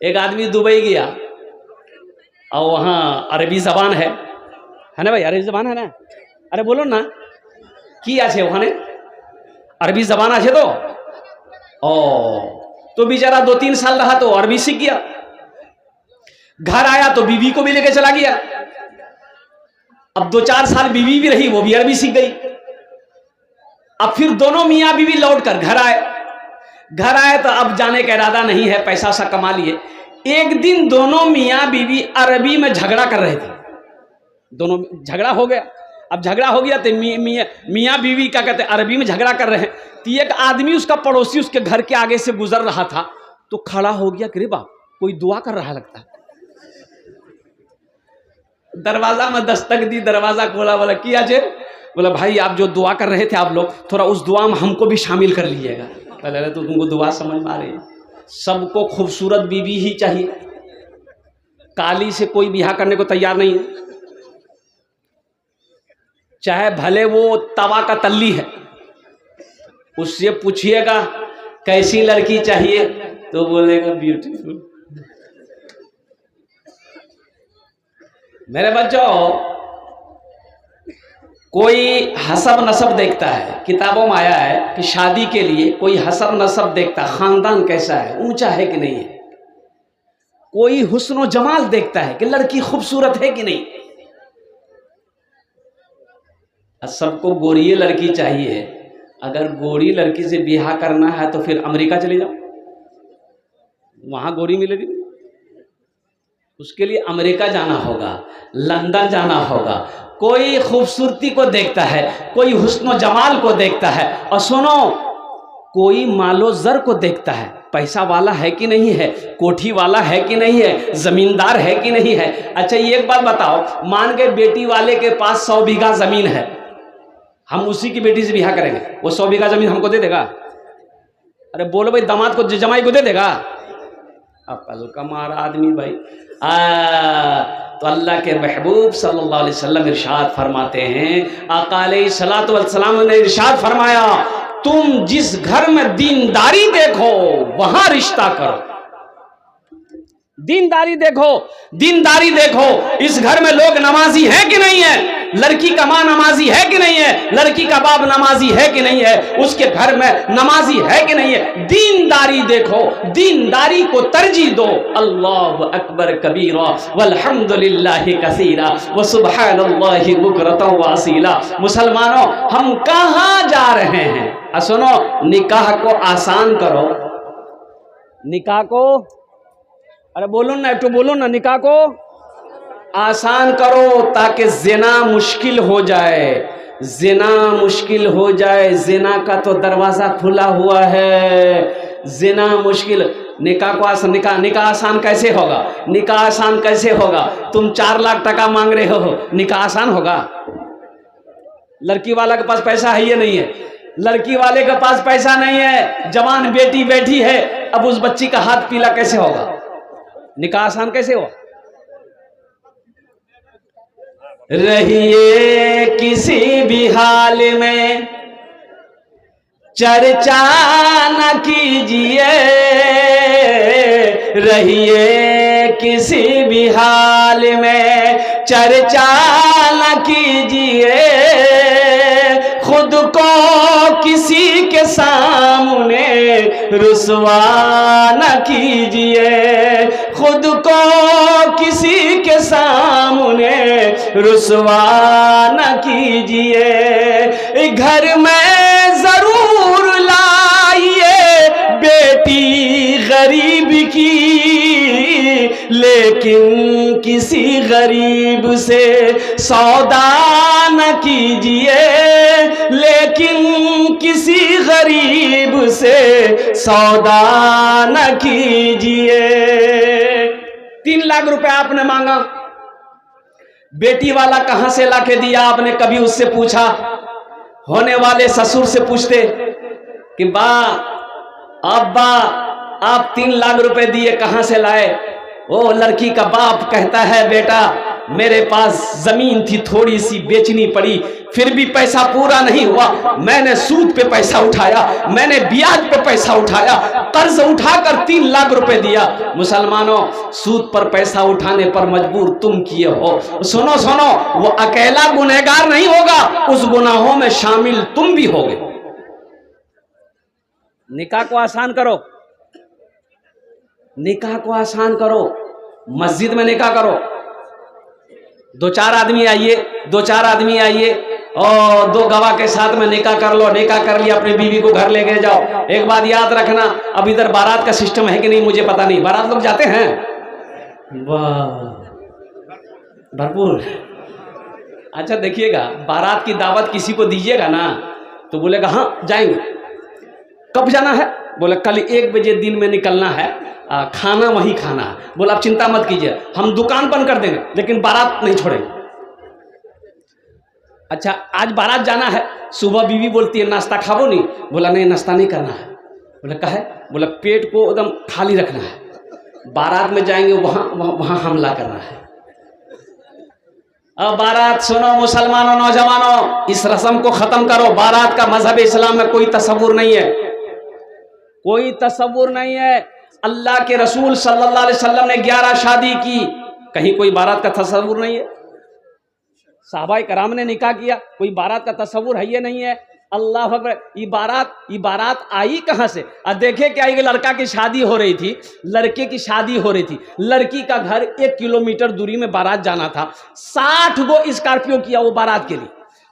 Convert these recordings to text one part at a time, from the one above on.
एक आदमी दुबई गया और वहाँ अरबी जबान है ना भाई, अरबी जबान है ना, अरे बोलो ना की आछे ওখানে अरबी जबान आछे तो बेचारा 2-3 साल रहा तो अरबी सीख गया। घर आया तो बीवी को भी लेके चला गया। अब 2-4 साल बीवी भी रही, वो भी अरबी सीख गई। अब फिर दोनों मियाँ बीवी लौट कर घर आए तो अब जाने का इरादा नहीं है, पैसा सा कमा लिए। एक दिन दोनों मियाँ बीवी अरबी में झगड़ा कर रहे थे, दोनों झगड़ा हो गया। अब झगड़ा हो गया तो मियाँ बीवी क्या कहते अरबी में झगड़ा कर रहे हैं। तो एक आदमी उसका पड़ोसी उसके घर के आगे से गुजर रहा था तो खड़ा हो गया कि रे बाप कोई दुआ कर रहा लगता है। दरवाजा में दस्तक दी, दरवाजा खोला, बोला किया जे, बोला भाई आप जो दुआ कर रहे थे आप लोग, थोड़ा उस दुआ में हमको भी शामिल कर लीजिएगा। पहले तो तुमको दुआ समझ में आ रही है, सबको खूबसूरत बीवी ही चाहिए, काली से कोई ब्याह करने को तैयार नहीं है, चाहे भले वो तवा का तल्ली है। उससे पूछिएगा कैसी लड़की चाहिए तो बोलेगा ब्यूटीफुल। मेरे बच्चों, कोई हसब नसब देखता है, किताबों में आया है कि शादी के लिए कोई हसब नसब देखता है, खानदान कैसा है, ऊंचा है कि नहीं है। कोई हुस्न जमाल देखता है कि लड़की खूबसूरत है कि नहीं। सबको गोरी लड़की चाहिए। अगर गोरी लड़की से ब्याह करना है तो फिर अमेरिका चले जाओ, वहां गोरी मिलेगी। उसके लिए अमेरिका जाना होगा, लंदन जाना होगा। कोई खूबसूरती को देखता है, कोई हुस्न जमाल को देखता है, और सुनो कोई मालो जर को देखता है, पैसा वाला है कि नहीं है, कोठी वाला है कि नहीं है, जमींदार है कि नहीं है। अच्छा ये एक बात बताओ, मान के बेटी वाले के पास 100 बीघा जमीन है, हम उसी की बेटी से ब्याह करेंगे, वो 100 बीघा जमीन हमको दे देगा? अरे बोलो भाई, दामाद को जमाई को दे देगा? अकल का मारा आदमी भाई। तो अल्लाह के महबूब सल्लल्लाहु अलैहि वसल्लम इरशाद फरमाते हैं, आका अलैहिस्सलातु वस्सलाम ने इरशाद फरमाया, तुम जिस घर में दीनदारी देखो वहां रिश्ता करो। दीनदारी देखो, दीनदारी देखो। इस घर में लोग नमाजी है कि नहीं है, लड़की का माँ नमाजी है कि नहीं है, लड़की का बाप नमाजी है कि नहीं है, उसके घर में नमाजी है कि नहीं है। दीनदारी देखो, दीनदारी को तरजीह दो। अल्लाहु अकबर कबीरा वल्हम्दुलिल्लाहि कसीरा व सुब्हानल्लाहि बुकरतन व असीला। मुसलमानों, हम कहां जा रहे हैं? सुनो, निकाह को आसान करो, निकाह को, अरे बोलो ना, एक तो बोलो ना, निकाह को आसान करो ताकि जिना मुश्किल हो जाए। जिना मुश्किल हो जाए, जिना का तो दरवाजा खुला हुआ है। जिना मुश्किल, निकाह को आसान, निकाह आसान कैसे होगा? निकाह आसान कैसे होगा? तुम 4 लाख टका मांग रहे हो, निकाह आसान होगा? लड़की वाला के पास पैसा है या नहीं है? लड़की वाले के पास पैसा नहीं है, जवान बेटी बैठी है, अब उस बच्ची का हाथ पीला कैसे होगा? निकाह आसान कैसे हो? रहिए किसी भी हाल में चर्चा न कीजिए, रहिए किसी भी हाल में चर्चा न कीजिए, खुद को किसी के सामने रुसवा न कीजिए, खुद को किसी के सामने रुसवा न कीजिए। घर में जरूर लाइए बेटी गरीब की, लेकिन किसी गरीब से सौदा न कीजिए, लेकिन किसी गरीब से सौदा न कीजिए। 3 लाख रुपए आपने मांगा, बेटी वाला कहां से लाके दिया? आपने कभी उससे पूछा? होने वाले ससुर से पूछते कि बा अब्बा आप 3 लाख रुपए दिए, कहां से लाए? वो लड़की का बाप कहता है बेटा मेरे पास जमीन थी थोड़ी सी बेचनी पड़ी, फिर भी पैसा पूरा नहीं हुआ। मैंने सूद पे पैसा उठाया, मैंने ब्याज पे पैसा उठाया, कर्ज उठाकर 3 लाख रुपए दिया। मुसलमानों, सूद पर पैसा उठाने पर मजबूर तुम किए हो। सुनो सुनो, वो अकेला गुनहगार नहीं होगा, उस गुनाहों में शामिल तुम भी होगे। निकाह को आसान करो, निकाह को आसान करो, मस्जिद में निकाह करो। 2-4 आदमी आइए, 2-4 आदमी आइए और 2 गवाह के साथ में निकाह कर लो। निकाह कर लिया, अपनी बीवी को घर लेके जाओ। एक बात याद रखना, अब इधर बारात का सिस्टम है कि नहीं मुझे पता नहीं, बारात लोग जाते हैं? वाह, भरपूर। अच्छा देखिएगा, बारात की दावत किसी को दीजिएगा ना तो बोलेगा हाँ जाएंगे। कब जाना है? बोले कल 1 बजे दिन में निकलना है, खाना वहीं खाना है। बोला आप चिंता मत कीजिए, हम दुकान बंद कर देंगे लेकिन बारात नहीं छोड़ेंगे। अच्छा आज बारात जाना है, सुबह बीवी बोलती है नाश्ता खाओ नहीं। बोला नहीं नाश्ता नहीं करना है। बोला काहे? बोला पेट को एकदम खाली रखना है, बारात में जाएंगे वहां हमला करना है। अब बारात सुनो मुसलमानों, नौजवानों, इस रस्म को खत्म करो। बारात का मजहब इस्लाम में कोई तसव्वुर नहीं है, कोई तसव्वुर नहीं है। अल्लाह के रसूल सल्लल्लाहु अलैहि वसल्लम ने 11 शादी की, कहीं कोई बारात का तसव्वुर नहीं है। साहबाए कराम ने निकाह किया, कोई बारात का तसव्वुर है ये नहीं है। अल्लाह अकबर। ये बारात आई कहाँ से? अब देखे क्या, एक लड़का की शादी हो रही थी, लड़के की शादी हो रही थी, लड़की का घर 1 किलोमीटर दूरी में बारात जाना था। 60 गो स्कॉर्पियो किया वो बारात के लिए।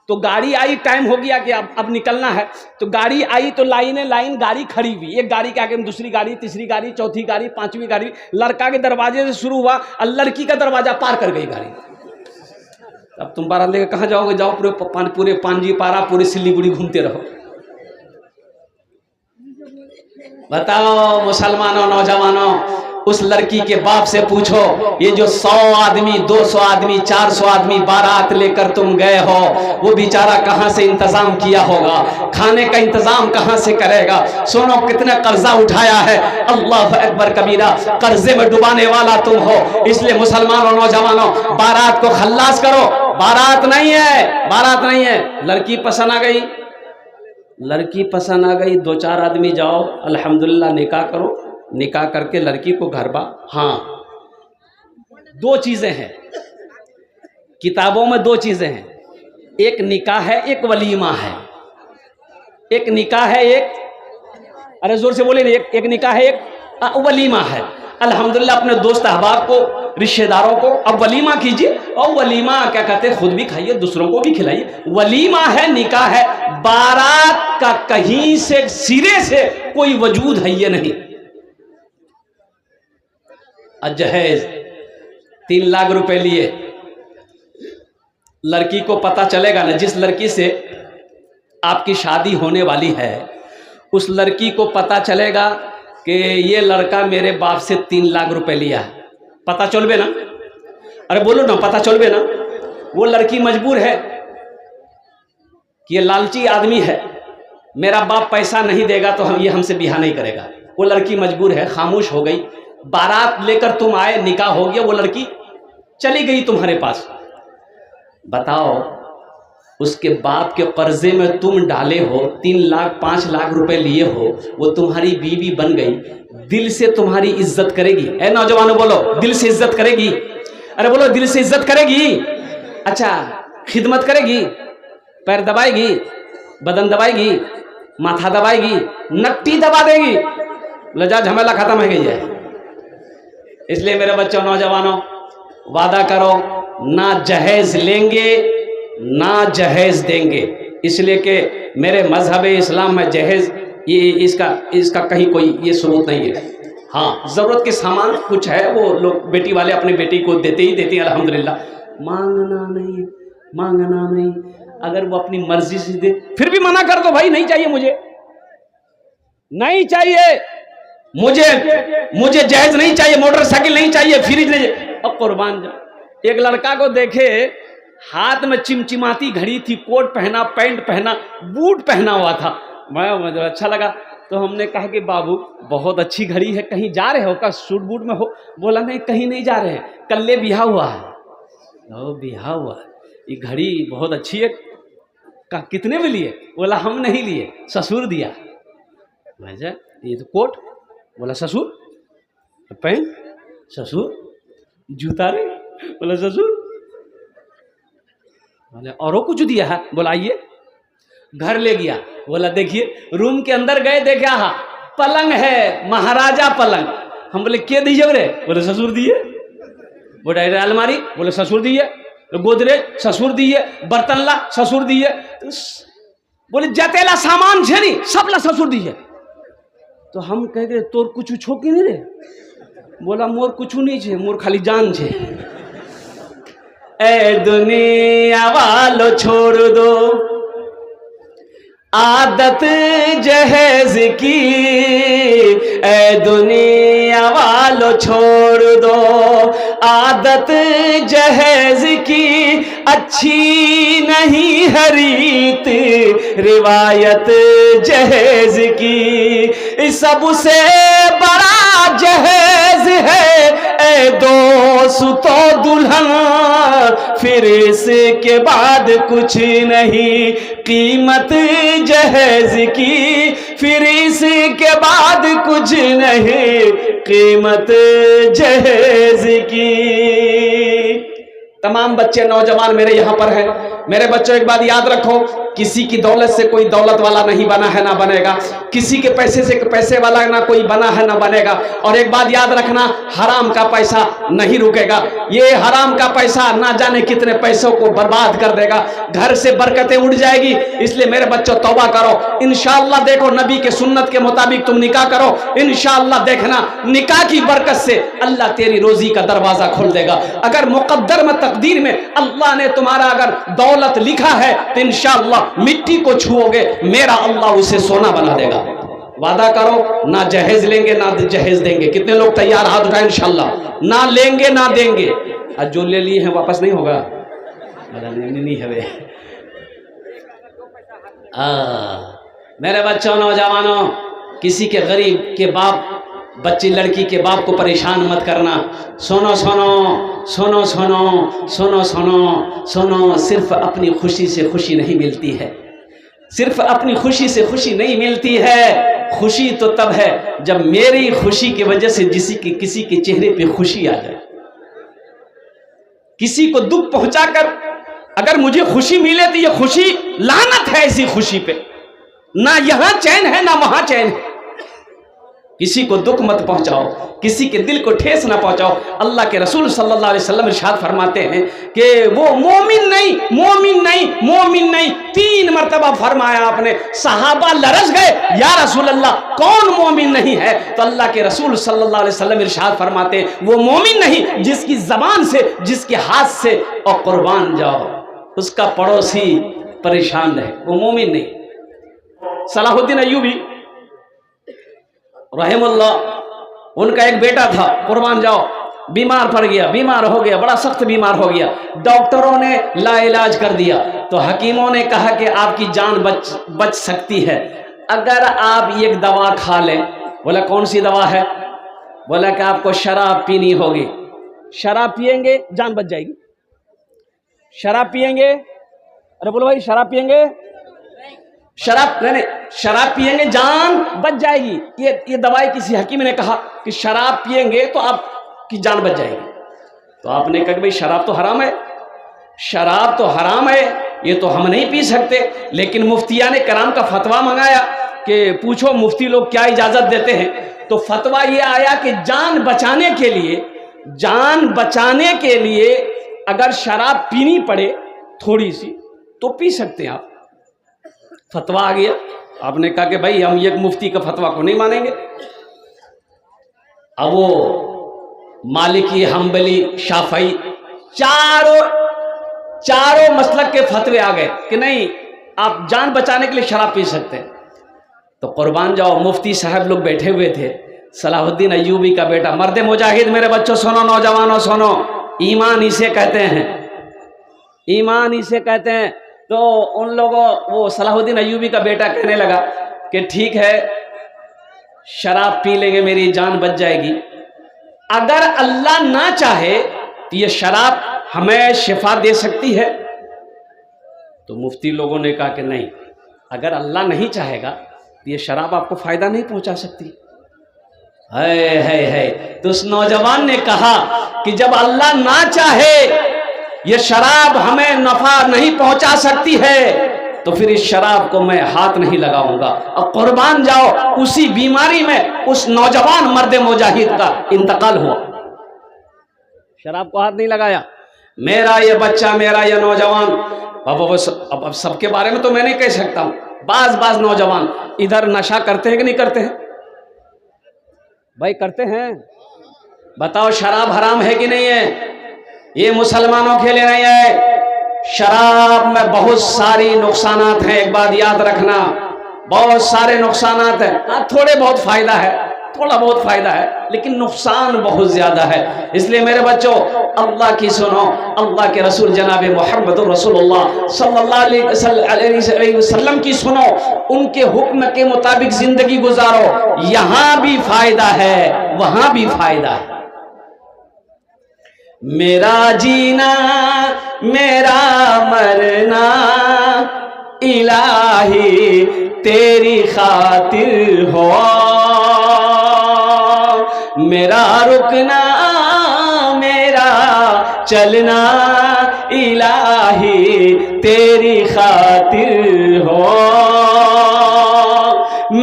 तो गाड़ी आई, टाइम हो गया कि अब निकलना है। तो गाड़ी आई तो लाइन गाड़ी खड़ी हुई, एक गाड़ी के आगे दूसरी गाड़ी, तीसरी गाड़ी, चौथी गाड़ी, 5वीं गाड़ी। लड़का के दरवाजे से शुरू हुआ और लड़की का दरवाजा पार कर गई गाड़ी। अब तुम बारात लेकर कहाँ जाओगे? जाओ पूरे पांजी पारा, पूरे सिलीगुड़ी घूमते रहो। बताओ मुसलमानों, नौजवानों, उस लड़की के बाप से पूछो, ये जो 100 आदमी, 200 आदमी, 400 आदमी बारात लेकर तुम गए हो, वो बेचारा कहां से इंतजाम किया होगा? खाने का इंतजाम कहां से करेगा? सुनो कितना कर्जा उठाया है। अल्लाह अकबर कबीरा, कर्जे में डुबाने वाला तुम हो। इसलिए मुसलमानों, नौजवानों, बारात को खल्लास करो। बारात नहीं है, बारात नहीं है। लड़की पसंद आ गई, लड़की पसंद आ गई, 2-4 आदमी जाओ, अल्हम्दुलिल्लाह निकाह करो। निकाह करके लड़की को घर बा। हाँ 2 चीजें हैं किताबों में, 2 चीजें हैं, एक निकाह है, एक वलीमा है। एक निकाह है, एक, अरे जोर से बोले नहीं, एक निकाह है, एक वलीमा है। अल्हम्दुलिल्लाह अपने दोस्त अहबाब को, रिश्तेदारों को अब वलीमा कीजिए, और वलीमा क्या कहते हैं, खुद भी खाइए, दूसरों को भी खिलाइए। वलीमा है, निकाह है। बारात का कहीं से सिरे से कोई वजूद है ये नहीं। जहेज 3 लाख रुपए लिए, लड़की को पता चलेगा ना, जिस लड़की से आपकी शादी होने वाली है उस लड़की को पता चलेगा कि ये लड़का मेरे बाप से 3 लाख रुपए लिया है, पता चलबे ना? अरे बोलो ना, पता चलबे ना? वो लड़की मजबूर है कि ये लालची आदमी है, मेरा बाप पैसा नहीं देगा तो ये हमसे बिहा नहीं करेगा। वो लड़की मजबूर है, खामोश हो गई। बारात लेकर तुम आए, निकाह हो गया, वो लड़की चली गई तुम्हारे पास। बताओ, उसके बाप के कर्जे में तुम डाले हो, 3 लाख 5 लाख रुपए लिए हो, वो तुम्हारी बीवी बन गई, दिल से तुम्हारी इज्जत करेगी? ए नौजवानों बोलो, दिल से इज्जत करेगी? अरे बोलो, दिल से इज्जत करेगी? अच्छा, खिदमत करेगी? पैर दबाएगी, बदन दबाएगी, माथा दबाएगी, नट्टी दबा देगी? लजा झमेला खत्म हो गई है। इसलिए मेरे बच्चों, नौजवानों, वादा करो, ना जहेज लेंगे ना जहेज देंगे। इसलिए कि मेरे मजहब इस्लाम में जहेज ये इसका कहीं कोई ये सबूत नहीं है। हाँ, ज़रूरत के सामान कुछ है, वो लोग बेटी वाले अपने बेटी को देते ही देते हैं, अल्हम्दुलिल्लाह। मांगना नहीं। अगर वो अपनी मर्जी से दे, फिर भी मना कर दो, भाई नहीं चाहिए, नहीं चाहिए, मुझे जहेज नहीं चाहिए, मोटरसाइकिल नहीं चाहिए, फ्रिज नहीं चाहिए। अब कुर्बान जाओ। एक लड़का को देखे, हाथ में चिमचिमाती घड़ी थी, कोट पहना, पैंट पहना, बूट पहना हुआ था। मुझे अच्छा लगा, तो हमने कहा कि बाबू बहुत अच्छी घड़ी है, कहीं जा रहे हो का? सूट बूट में हो? बोला नहीं, कहीं नहीं जा रहे हैं, कल्ले बिहा हुआ है। ओ बिहा हुआ, ये घड़ी बहुत अच्छी है। कहा कितने में लिए? बोला हम नहीं लिए, ससुर दिया। भैया ये तो कोट। बोला ससुर। पैंट ससुर। जूता रे? बोला ससुर। बोले औरों कुछ दिया है? बोला आइए। घर ले गया। बोला देखिए, रूम के अंदर गए, देखा हा पलंग है, महाराजा पलंग। हम बोले के दीजिए रे? बोले ससुर दिए। बोले अलमारी? बोले ससुर दिए। गोदरेज? ससुर दिए। बर्तन ला? ससुर दिए। बोले जतेला सामान छे नी सब ला ससुर दिए। तो हम कह गए तोर कुछ छो कि नहीं रे? बोला मोर कुछ नहीं छे, मोर खाली जान छे। ए दुनिया वालो छोड़ दो आदत जहेज की, ए दुनिया वालो छोड़ दो आदत जहेज की, अच्छी नहीं है रीत रिवायत जहेज की। सबसे बड़ा जहेज है ए दोस्तों दुल्हन, फिर इसके बाद कुछ नहीं कीमत जहेज की, फिर इसके बाद कुछ नहीं कीमत जहेज की। तमाम बच्चे नौजवान मेरे यहाँ पर हैं। मेरे बच्चों एक बात याद रखो, किसी की दौलत से कोई दौलत वाला नहीं बना है ना बनेगा, किसी के पैसे से पैसे वाला ना कोई बना है ना बनेगा। और एक बात याद रखना, हराम का पैसा नहीं रुकेगा। ये हराम का पैसा ना जाने कितने पैसों को बर्बाद कर देगा, घर से बरकतें उड़ जाएगी। इसलिए मेरे बच्चों तौबा करो, इंशाअल्लाह देखो नबी के सुन्नत के मुताबिक तुम निकाह करो, इंशाअल्लाह देखना निकाह की बरकत से अल्लाह तेरी रोजी का दरवाजा खोल देगा। अगर मुकद्दर में तकदीर में अल्लाह ने तुम्हारा अगर दौलत लिखा है तो इंशाअल्लाह मिट्टी को छुओगे, मेरा अल्लाह उसे सोना बना देगा। वादा करो, ना जहेज लेंगे ना जहेज देंगे। कितने लोग तैयार? हाथ उठाए इंशाअल्लाह। ना लेंगे ना देंगे। और जो ले लिए हैं वापस नहीं होगा? नहीं है वे। मेरे बच्चों नौजवानों, किसी के गरीब के बाप बच्ची लड़की के बाप को परेशान मत करना। सुनो सुनो सुनो सुनो सुनो सुनो सुनो, सिर्फ अपनी खुशी से खुशी नहीं मिलती है, सिर्फ अपनी खुशी से खुशी नहीं मिलती है। खुशी तो तब है जब मेरी खुशी की वजह से किसी के चेहरे पे खुशी आ जाए। किसी को दुख पहुंचाकर अगर मुझे खुशी मिले तो ये खुशी लानत है। ऐसी खुशी पे ना यहां चैन है ना वहां चैन है। किसी को दुख मत पहुंचाओ, किसी के दिल को ठेस ना पहुंचाओ। अल्लाह के रसूल सल्लल्लाहु अलैहि वसल्लम इरशाद फरमाते हैं कि वो मोमिन नहीं, मोमिन नहीं, मोमिन नहीं, 3 मरतबा फरमाया आपने। सहाबा लरस गए, या रसूल अल्लाह कौन मोमिन नहीं है? तो अल्लाह के रसूल सल्लल्लाहु अलैहि वसल्लम इरशाद फरमाते हैं वो मोमिन नहीं जिसकी जबान से, जिसके हाथ से और कुर्बान जाओ उसका पड़ोसी परेशान रहे, वो मोमिन नहीं। सलाहुद्दीन अय्यूबी रहमतुल्लाह, उनका एक बेटा था, कुर्बान जाओ, बीमार पड़ गया, बीमार हो गया, बड़ा सख्त बीमार हो गया। डॉक्टरों ने लाइलाज कर दिया तो हकीमों ने कहा कि आपकी जान बच सकती है अगर आप एक दवा खा लें। बोला कौन सी दवा है? बोला कि आपको शराब पीनी होगी, शराब पिएंगे जान बच जाएगी। शराब पिएंगे? अरे बोलो भाई शराब पिएंगे? शराब नहीं, शराब पिएंगे जान बच जाएगी। ये दवाई किसी हकीम ने कहा कि शराब पिएंगे तो आपकी जान बच जाएगी। तो आपने कहा भाई शराब तो हराम है, शराब तो हराम है, ये तो हम नहीं पी सकते। लेकिन मुफ्तियाने कराम का फतवा मंगाया कि पूछो मुफ्ती लोग क्या इजाजत देते हैं। तो फतवा ये आया कि जान बचाने के लिए अगर शराब पीनी पड़े थोड़ी सी तो पी सकते हैं आप। फतवा आ गया। आपने कहा कि भाई हम एक मुफ्ती का फतवा को नहीं मानेंगे। अब वो मालिकी, हम्बली, शाफई चारों मसलक के फतवे आ गए कि नहीं आप जान बचाने के लिए शराब पी सकते हैं। तो कुर्बान जाओ, मुफ्ती साहब लोग बैठे हुए थे, सलाहुद्दीन अय्यूबी का बेटा, मर्द मुजाहिद। मेरे बच्चों सुनो, नौजवानों सुनो, ईमान इसे कहते हैं, ईमान इसे कहते हैं। तो उन लोगों, वो सलाहुद्दीन अय्यूबी का बेटा कहने लगा कि ठीक है शराब पी लेंगे, मेरी जान बच जाएगी। अगर अल्लाह ना चाहे तो ये शराब हमें शिफा दे सकती है? तो मुफ्ती लोगों ने कहा कि नहीं, अगर अल्लाह नहीं चाहेगा तो ये शराब आपको फ़ायदा नहीं पहुंचा सकती। है तो उस नौजवान ने कहा कि जब अल्लाह ना चाहे ये शराब हमें नफ़ा नहीं पहुंचा सकती है तो फिर इस शराब को मैं हाथ नहीं लगाऊंगा। और कुर्बान जाओ, उसी बीमारी में उस नौजवान मर्द मुजाहिद का इंतकाल हुआ। शराब को हाथ नहीं लगाया। मेरा ये बच्चा, मेरा ये नौजवान, अब सबके बारे में तो मैं नहीं कह सकता हूं, बाज नौजवान इधर नशा करते हैं कि नहीं करते हैं? भाई करते हैं। बताओ शराब हराम है कि नहीं है? ये मुसलमानों के लिए नहीं है। शराब में बहुत सारी नुकसानात हैं, एक बात याद रखना, बहुत सारे नुकसानात हैं। हाँ, थोड़े बहुत फायदा है, थोड़ा बहुत फायदा है, लेकिन नुकसान बहुत ज्यादा है। इसलिए मेरे बच्चों, अल्लाह की सुनो, अल्लाह के रसूल जनाब मोहम्मद रसूलुल्लाह सल्लल्लाहु अलैहि वसल्लम की सुनो, उनके हुक्म के मुताबिक जिंदगी गुजारो। यहां भी फायदा है, वहां भी फायदा है। मेरा जीना मेरा मरना इलाही तेरी खातिर हो, मेरा रुकना मेरा चलना इलाही तेरी खातिर हो,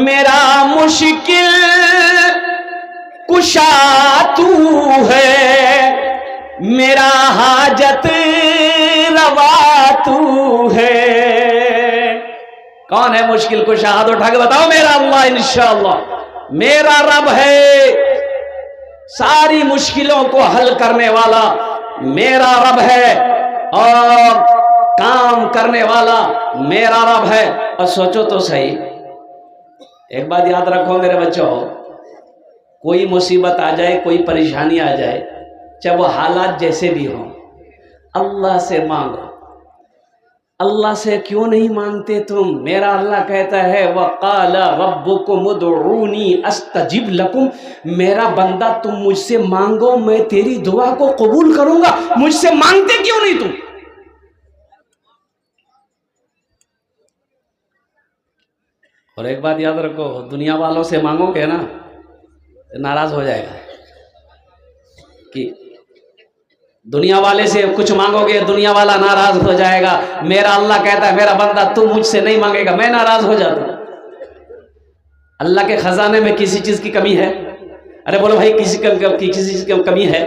मेरा मुश्किल कुशा तू है, मेरा हाजत रवा तू है। कौन है मुश्किल कुशा? हाथ उठा के बताओ। मेरा अल्लाह, इंशाअल्लाह मेरा रब है। सारी मुश्किलों को हल करने वाला मेरा रब है और काम करने वाला मेरा रब है। और सोचो तो सही, एक बात याद रखो मेरे बच्चों, कोई मुसीबत आ जाए, कोई परेशानी आ जाए, चाहे वो हालात जैसे भी हों, अल्लाह से मांगो। अल्लाह से क्यों नहीं मांगते तुम? मेरा अल्लाह कहता है वक़ाल रब्बुकुम उदऊनी अस्तजिब लकुम, मेरा बंदा तुम मुझसे मांगो, मैं तेरी दुआ को कबूल करूंगा। मुझसे मांगते क्यों नहीं तुम? और एक बात याद रखो, दुनिया वालों से मांगोगे ना, नाराज हो जाएगा। कि दुनिया वाले से कुछ मांगोगे, दुनिया वाला नाराज हो जाएगा। मेरा अल्लाह कहता है मेरा बंदा तू मुझसे नहीं मांगेगा, मैं नाराज हो जाता हूं। अल्लाह के खजाने में किसी चीज की कमी है? अरे बोलो भाई, किसी चीज की कमी है?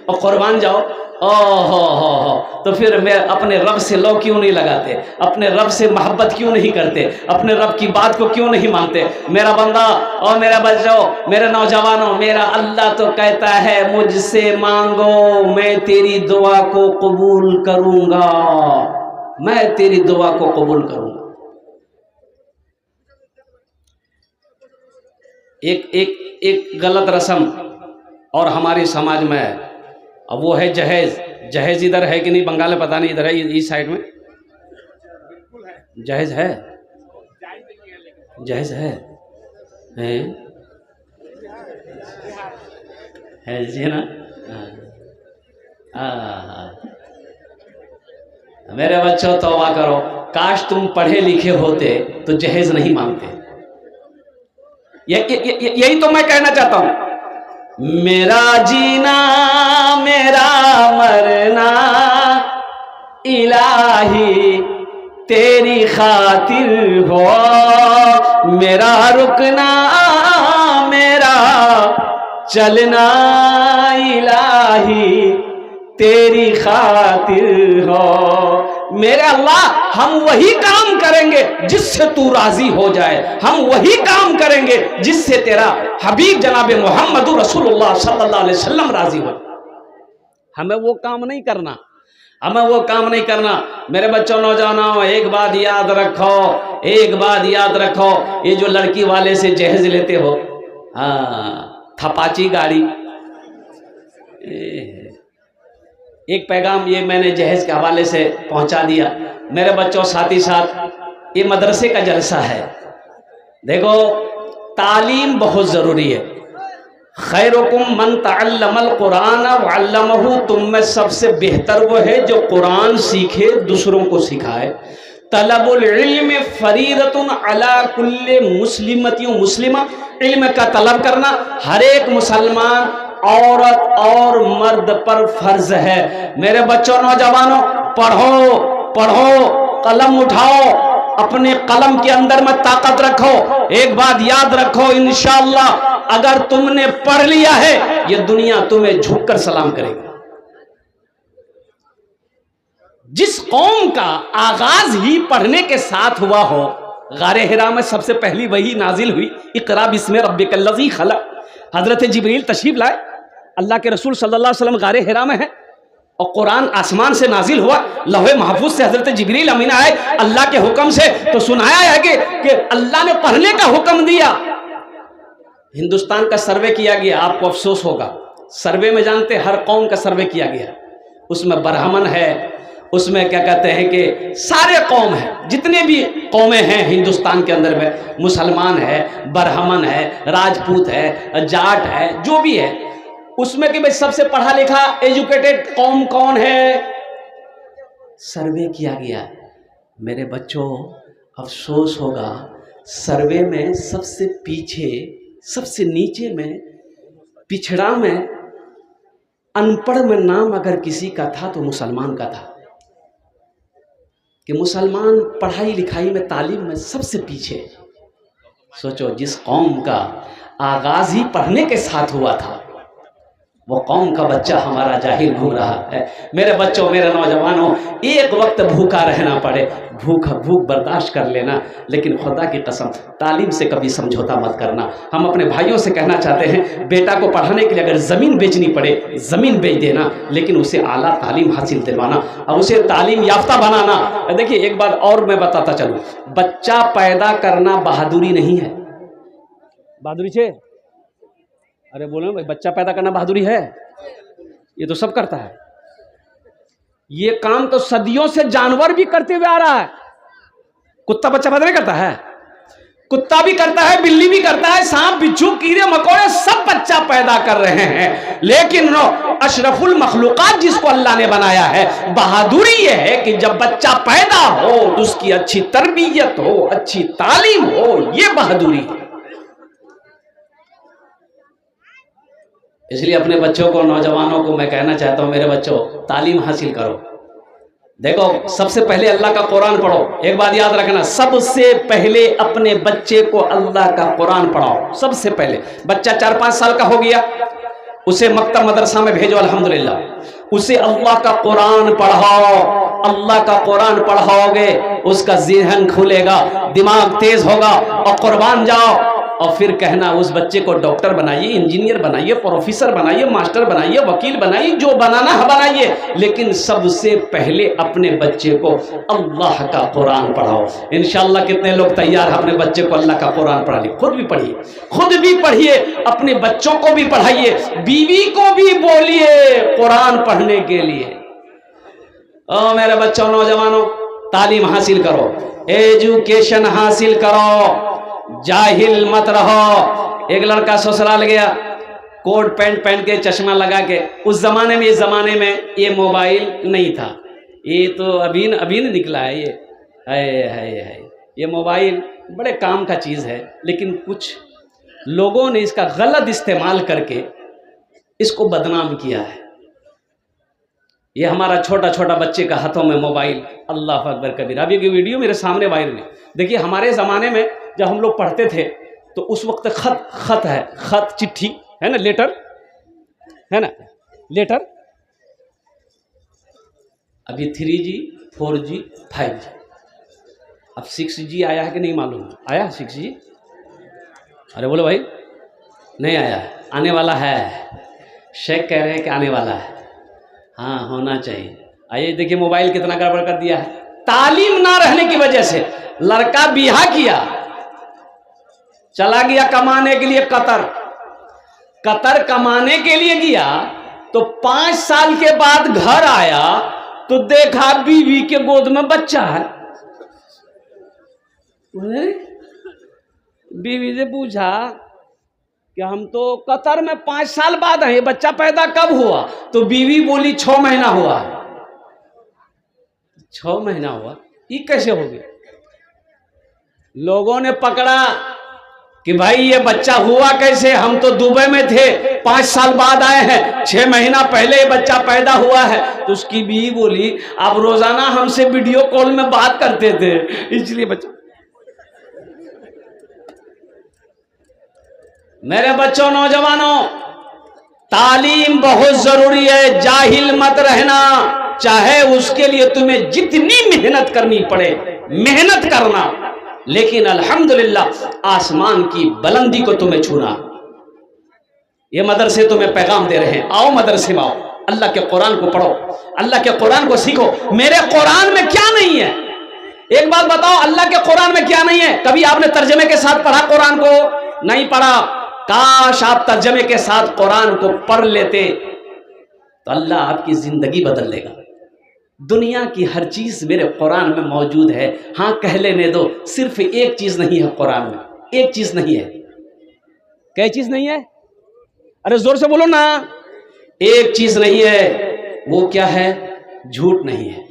और कुर्बान जाओ। ओहो, तो फिर मैं अपने रब से लो क्यों नहीं लगाते? अपने रब से मोहब्बत क्यों नहीं करते? अपने रब की बात को क्यों नहीं मानते? मेरा बंदा और मेरा बच्चों, मेरे नौजवानों, मेरा अल्लाह तो कहता है मुझसे मांगो, मैं तेरी दुआ को कबूल करूंगा, मैं तेरी दुआ को कबूल करूंगा। एक गलत रस्म और हमारे समाज में है, अब वो है जहेज। जहेज इधर है कि नहीं? बंगाल में पता नहीं, इधर है, इस साइड में जहेज है। जहेज है जी ना? मेरे बच्चों तौबा करो, काश तुम पढ़े लिखे होते तो जहेज नहीं मांगते। यही तो मैं कहना चाहता हूं। मेरा जीना मेरा मरना इलाही तेरी खातिर हो, मेरा रुकना मेरा चलना इलाही तेरी खातिर हो। मेरे अल्लाह, हम वही काम करेंगे जिससे तू राजी हो जाए, हम वही काम करेंगे जिससे तेरा हबीब जनाब मोहम्मद रसूलुल्लाह सल्लल्लाहु अलैहि वसल्लम राजी हो। हमें वो काम नहीं करना, हमें वो काम नहीं करना। मेरे बच्चों, नौजवानों, एक बात याद रखो, एक बात याद रखो, ये जो लड़की वाले से जहेज लेते हो, हाँ, थपाची गाड़ी, एक पैगाम ये मैंने जहेज के हवाले से पहुंचा दिया। मेरे बच्चों, साथ ही साथ ये मदरसे का जलसा है। देखो, तालीम बहुत ज़रूरी है। खैरुकुम मन तअल्लमल कुरान व अल्लमहु, तुम में सबसे बेहतर वो है जो कुरान सीखे दूसरों को सिखाए। तलबुल इल्म फरीदतुन अला कुल्ले मुस्लिमतियों मुस्लिमा, इल्म का तलब करना हर एक मुसलमान औरत और मर्द पर फर्ज है। मेरे बच्चों नौजवानों, पढ़ो पढ़ो, कलम उठाओ, अपने कलम के अंदर में ताकत रखो। एक बात याद रखो, इंशाअल्लाह अगर तुमने पढ़ लिया है ये दुनिया तुम्हें झुककर सलाम करेगी। जिस कौम का आगाज ही पढ़ने के साथ हुआ हो, गारे हिरा में सबसे पहली वही नाजिल हुई, इक़रा बिस्मि रब्बिकल्लज़ी खलक़। हजरत जिब्रील तशरीफ लाए, अल्लाह के रसूल सल्लल्लाहु अलैहि वसल्लम गारे हिरा में है और कुरान आसमान से नाजिल हुआ, लौहे महफूज से हजरत जिब्रील अमीन आए अल्लाह के हुक्म से, तो सुनाया है कि अल्लाह ने पढ़ने का हुक्म दिया। हिंदुस्तान का सर्वे किया गया, आपको अफसोस होगा, सर्वे में जानते हर कौम का सर्वे किया गया, उसमें ब्राह्मण है, उसमें क्या कहते हैं कि सारे कौम है, जितने भी कौमें हैं हिंदुस्तान के अंदर में, मुसलमान है, ब्राह्मण है, राजपूत है, जाट है, जो भी है, उसमें कि भाई सबसे पढ़ा लिखा एजुकेटेड कौम कौन है, सर्वे किया गया। मेरे बच्चों अफसोस होगा, सर्वे में सबसे पीछे, सबसे नीचे में, पिछड़ा में, अनपढ़ में नाम अगर किसी का था तो मुसलमान का था, कि मुसलमान पढ़ाई लिखाई में, तालीम में सबसे पीछे। सोचो, जिस कौम का आगाज ही पढ़ने के साथ हुआ था, वो कौम का बच्चा हमारा जाहिल घूम रहा है। मेरे बच्चों, मेरे नौजवानों, एक वक्त भूखा रहना पड़े, भूख बर्दाश्त कर लेना, लेकिन खुदा की कसम तालीम से कभी समझौता मत करना। हम अपने भाइयों से कहना चाहते हैं, बेटा को पढ़ाने के लिए अगर ज़मीन बेचनी पड़े ज़मीन बेच देना, लेकिन उसे आला तालीम हासिल दिलवाना और उसे तालीम याफ्ता बनाना। देखिए एक बात और मैं बताता चलूँ, बच्चा पैदा करना बहादुरी नहीं है। बहादुरी छे? अरे बोलो भाई, बच्चा पैदा करना बहादुरी है? ये तो सब करता है। ये काम तो सदियों से जानवर भी करते हुए आ रहा है। कुत्ता बच्चा पैदा नहीं करता है? कुत्ता भी करता है, बिल्ली भी करता है, सांप बिच्छू कीड़े मकोड़े सब बच्चा पैदा कर रहे हैं। लेकिन अशरफुल मखलूकात जिसको अल्लाह ने बनाया है, बहादुरी ये है कि जब बच्चा पैदा हो तो उसकी अच्छी तरबियत हो, अच्छी तालीम हो, ये बहादुरी है। इसलिए अपने बच्चों को, नौजवानों को मैं कहना चाहता हूँ, मेरे बच्चों तालीम हासिल करो। देखो, सबसे पहले अल्लाह का कुरान पढ़ो। एक बात याद रखना, सबसे पहले अपने बच्चे को अल्लाह का कुरान पढ़ाओ। सबसे पहले बच्चा 4-5 साल का हो गया, उसे मकतब मदरसा में भेजो, अल्हम्दुलिल्लाह। उसे अल्लाह का कुरान पढ़ाओ। अल्लाह का कुरान पढ़ाओगे, उसका ज़हन खुलेगा, दिमाग तेज होगा और कुर्बान जाओ। और फिर कहना उस बच्चे को डॉक्टर बनाइए, इंजीनियर बनाइए, प्रोफेसर बनाइए, मास्टर बनाइए, वकील बनाइए, जो बनाना है बनाइए, लेकिन सबसे पहले अपने बच्चे को अल्लाह का कुरान पढ़ाओ। इंशाअल्लाह कितने लोग तैयार हैं अपने बच्चे को अल्लाह का कुरान पढ़ाने? खुद भी पढ़िए, खुद भी पढ़िए, अपने बच्चों को भी पढ़ाइए, बीवी को भी बोलिए कुरान पढ़ने के लिए। ओ मेरे बच्चों, नौजवानों, तालीम हासिल करो, एजुकेशन हासिल करो, जाहिल मत रहो। एक लड़का ससुराल गया, कोट पैंट पहन के, चश्मा लगा के। उस जमाने में, इस जमाने में ये मोबाइल नहीं था, ये तो अभी न निकला है। ये है ये मोबाइल बड़े काम का चीज़ है, लेकिन कुछ लोगों ने इसका गलत इस्तेमाल करके इसको बदनाम किया है। ये हमारा छोटा छोटा बच्चे का हाथों में मोबाइल, अल्लाह अकबर कबीर। अभी की वीडियो मेरे सामने वायरल है। देखिए, हमारे ज़माने में जब हम लोग पढ़ते थे तो उस वक्त खत है, खत चिट्ठी है ना, लेटर है ना, लेटर। अभी 3G 4G 5G, अब 6G आया है कि नहीं मालूम? आया 6G? अरे बोलो भाई, नहीं आया, आने वाला है। शेख कह रहे हैं कि आने वाला है। हाँ, होना चाहिए। आइए देखिए मोबाइल कितना गड़बड़ कर दिया है। तालीम ना रहने की वजह से लड़का बिहा किया, चला गया कमाने के लिए कतर कमाने के लिए गया, तो 5 साल के बाद घर आया तो देखा बीवी के गोद में बच्चा है। बीवी से पूछा कि हम तो कतर में 5 साल बाद आए, बच्चा पैदा कब हुआ? तो बीवी बोली 6 महीना हुआ। 6 महीना हुआ, ये कैसे हो गया? लोगों ने पकड़ा कि भाई ये बच्चा हुआ कैसे, हम तो दुबई में थे, 5 साल बाद आए हैं, 6 महीना पहले ये बच्चा पैदा हुआ है। तो उसकी बीवी बोली आप रोजाना हमसे वीडियो कॉल में बात करते थे, इसलिए बच्चा। मेरे बच्चों, नौजवानों, तालीम बहुत जरूरी है, जाहिल मत रहना। चाहे उसके लिए तुम्हें जितनी मेहनत करनी पड़े, मेहनत करना, लेकिन अल्हम्दुलिल्लाह आसमान की बुलंदी को तुम्हें छूना। ये मदरसे तुम्हें पैगाम दे रहे हैं, आओ मदरसे में आओ, अल्लाह के कुरान को पढ़ो, अल्लाह के कुरान को सीखो। मेरे कुरान में क्या नहीं है? एक बात बताओ, अल्लाह के कुरान में क्या नहीं है? कभी आपने तर्जमे के साथ पढ़ा कुरान को? नहीं पढ़ा। काश आप तर्जमे के साथ कुरान को पढ़ लेते तो अल्लाह आपकी जिंदगी बदल लेगा। दुनिया की हर चीज मेरे कुरान में मौजूद है। हाँ, कह लेने दो, सिर्फ एक चीज नहीं है कुरान में, एक चीज नहीं है। क्या चीज नहीं है? अरे जोर से बोलो ना। एक चीज नहीं है, वो क्या है? झूठ नहीं है।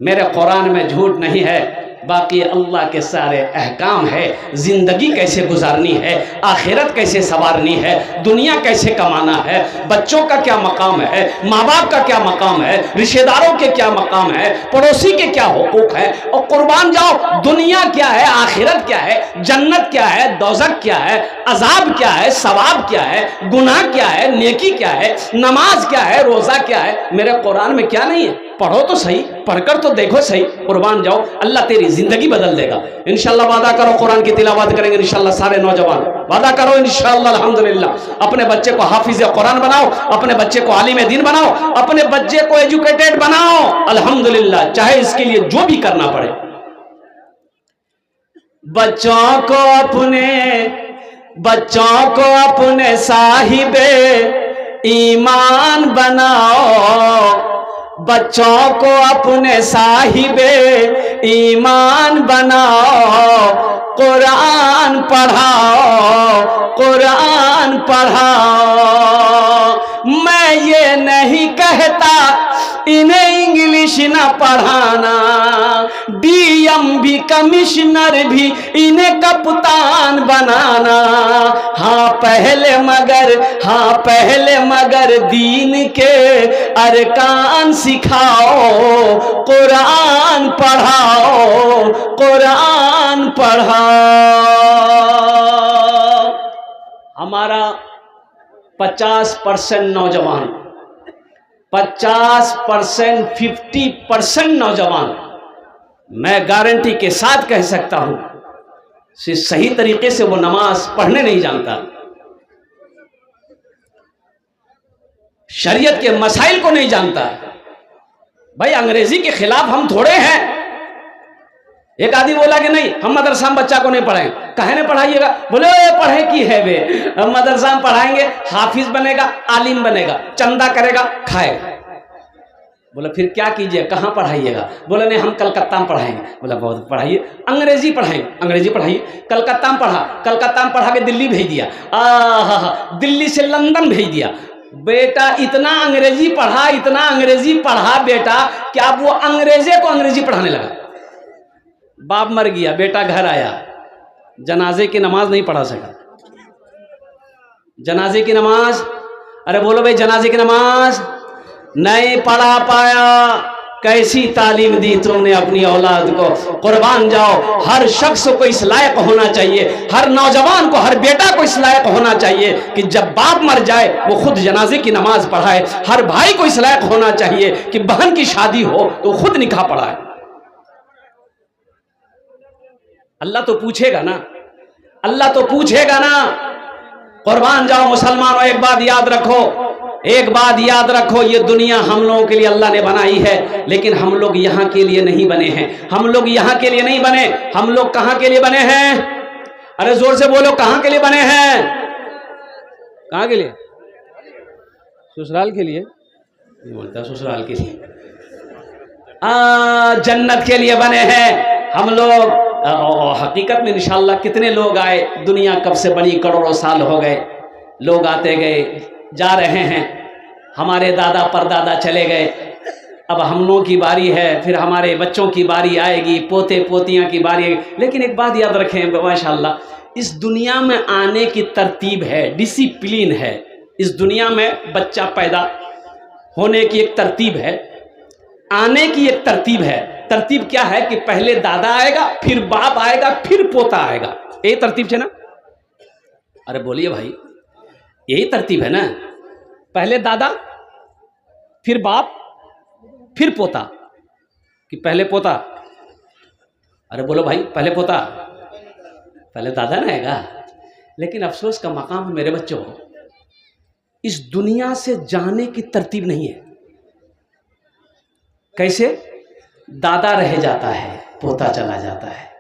मेरे कुरान में झूठ नहीं है, बाकी अल्लाह के सारे अहकाम है। जिंदगी कैसे गुजारनी है, आखिरत कैसे संवारनी है, दुनिया कैसे कमाना है, बच्चों का क्या मकाम है, माँ बाप का क्या मकाम है, रिश्तेदारों के क्या मकाम है, पड़ोसी के क्या हुकूक है। और कुर्बान जाओ, दुनिया क्या है, आखिरत क्या है, जन्नत क्या है, दोज़ख क्या है, अजाब क्या है, सवाब क्या है, गुनाह क्या है, नेकी क्या है, नमाज क्या है, रोजा क्या है। मेरे कुरान में क्या नहीं है? पढ़ो तो सही, पढ़कर तो देखो सही, कुर्बान जाओ, अल्लाह तेरी जिंदगी बदल देगा। इंशाल्लाह वादा करो कुरान की तिलावत करेंगे इंशाल्लाह सारे नौजवान, वादा करो इंशाल्लाह अल्हम्दुलिल्लाह। अपने बच्चे को हाफिज कुरान बनाओ, अपने बच्चे को आलिम दीन बनाओ, अपने बच्चे को एजुकेटेड बनाओ अल्हम्दुलिल्लाह, चाहे इसके लिए जो भी करना पड़े। बच्चों को अपने साहिबे ईमान बनाओ, बच्चों को अपने साहिबे ईमान बनाओ, कुरान पढ़ाओ, कुरान पढ़ाओ। मैं ये नहीं कहता इन्हें इंग्लिश ना पढ़ाना, डीएम कमिश्नर भी इन्हें कप्तान बनाना। हाँ पहले मगर दीन के अरकान सिखाओ, कुरान पढ़ाओ, कुरान पढ़ाओ। हमारा 50% नौजवान, 50%, 50% नौजवान, मैं गारंटी के साथ कह सकता हूं, सही तरीके से वो नमाज पढ़ने नहीं जानता, शरीयत के मसाइल को नहीं जानता। भाई अंग्रेजी के खिलाफ हम थोड़े हैं। एक आदमी बोला कि नहीं हम मदरसा में बच्चा को नहीं पढ़ाएंगे। कहे नहीं पढ़ाइएगा? बोले पढ़े की है वे, हम मदरसा में पढ़ाएंगे, हाफिज बनेगा, आलिम बनेगा, चंदा करेगा, खाएगा। बोला फिर क्या कीजिए, कहाँ पढ़ाइएगा? बोला नहीं हम कलकत्ता में पढ़ाएंगे। बोला बहुत पढ़ाइए, अंग्रेजी पढ़ाएंगे, अंग्रेजी पढ़ाइए। कलकत्ता में पढ़ा, कलकत्ता में पढ़ा के दिल्ली भेज दिया, दिल्ली से लंदन भेज दिया। बेटा इतना अंग्रेजी पढ़ा, इतना अंग्रेजी पढ़ा बेटा कि अब वो अंग्रेजे को अंग्रेजी पढ़ाने लगा। बाप मर गया, बेटा घर आया, जनाजे की नमाज नहीं पढ़ा सका। जनाजे की नमाज, अरे बोलो भाई, जनाजे की नमाज नहीं पढ़ा पाया। कैसी तालीम दी तुमने अपनी औलाद को? कुर्बान जाओ, हर शख्स को इस लायक होना चाहिए, हर नौजवान को, हर बेटा को इस लायक होना चाहिए कि जब बाप मर जाए वो खुद जनाजे की नमाज पढ़ाए। हर भाई को इस लायक होना चाहिए कि बहन की शादी हो तो खुद निकाह पढ़ाए। अल्लाह तो पूछेगा ना, अल्लाह तो पूछेगा ना। कुर्बान जाओ मुसलमानों, एक बात याद रखो, एक बात याद रखो, ये दुनिया हम लोगों के लिए अल्लाह ने बनाई है, लेकिन हम लोग यहाँ के लिए नहीं बने हैं। हम लोग यहाँ के लिए नहीं बने, हम लोग कहाँ के लिए बने हैं? अरे जोर से बोलो, कहाँ के लिए बने हैं? कहाँ के लिए? ससुराल के लिए नहीं बोलता, ससुराल के लिए, जन्नत के लिए बने हैं हम लोग। और हकीकत में इंशाअल्लाह कितने लोग आए, दुनिया कब से बनी, करोड़ों साल हो गए, लोग आते गए जा रहे हैं, हमारे दादा परदादा चले गए, अब हम लोगों की बारी है, फिर हमारे बच्चों की बारी आएगी, पोते पोतियां की बारी आएगी। लेकिन एक बात याद रखें माशाअल्लाह, इस दुनिया में आने की तरतीब है, डिसिप्लिन है। इस दुनिया में बच्चा पैदा होने की एक तरतीब है, आने की एक तरतीब है। तरतीब क्या है कि पहले दादा आएगा, फिर बाप आएगा, फिर पोता आएगा। यही तरतीब है ना? अरे बोलिए भाई, यही तरतीब है ना? पहले दादा, फिर बाप, फिर पोता, कि पहले पोता? अरे बोलो भाई, पहले पोता, पहले दादा ना आएगा। लेकिन अफसोस का मकाम है मेरे बच्चों, इस दुनिया से जाने की तरतीब नहीं है। कैसे? दादा रह जाता है, पोता चला जाता है,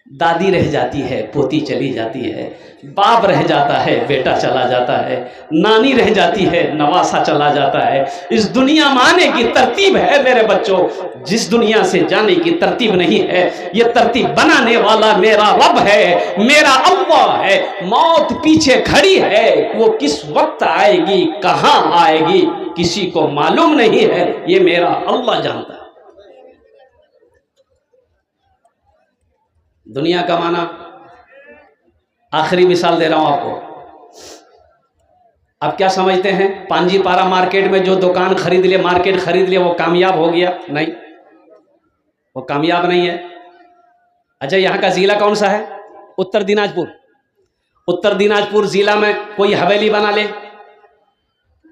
दादी रह जाती है, पोती चली जाती है, बाप रह जाता है, बेटा चला जाता है, नानी रह जाती है, नवासा चला जाता है। इस दुनिया में आने की तरतीब है मेरे बच्चों, जिस दुनिया से जाने की तरतीब नहीं है। ये तरतीब बनाने वाला मेरा रब है, मेरा अल्लाह है। मौत पीछे खड़ी है, वो किस वक्त आएगी, कहाँ आएगी, किसी को मालूम नहीं है, ये मेरा अल्लाह जानता है। दुनिया का माना, आखिरी मिसाल दे रहा हूं आपको। आप क्या समझते हैं, पांजीपारा मार्केट में जो दुकान खरीद ले, मार्केट खरीद ले, वो कामयाब हो गया? नहीं, वो कामयाब नहीं है। अच्छा, यहाँ का जिला कौन सा है? उत्तर दिनाजपुर। उत्तर दिनाजपुर जिला में कोई हवेली बना ले,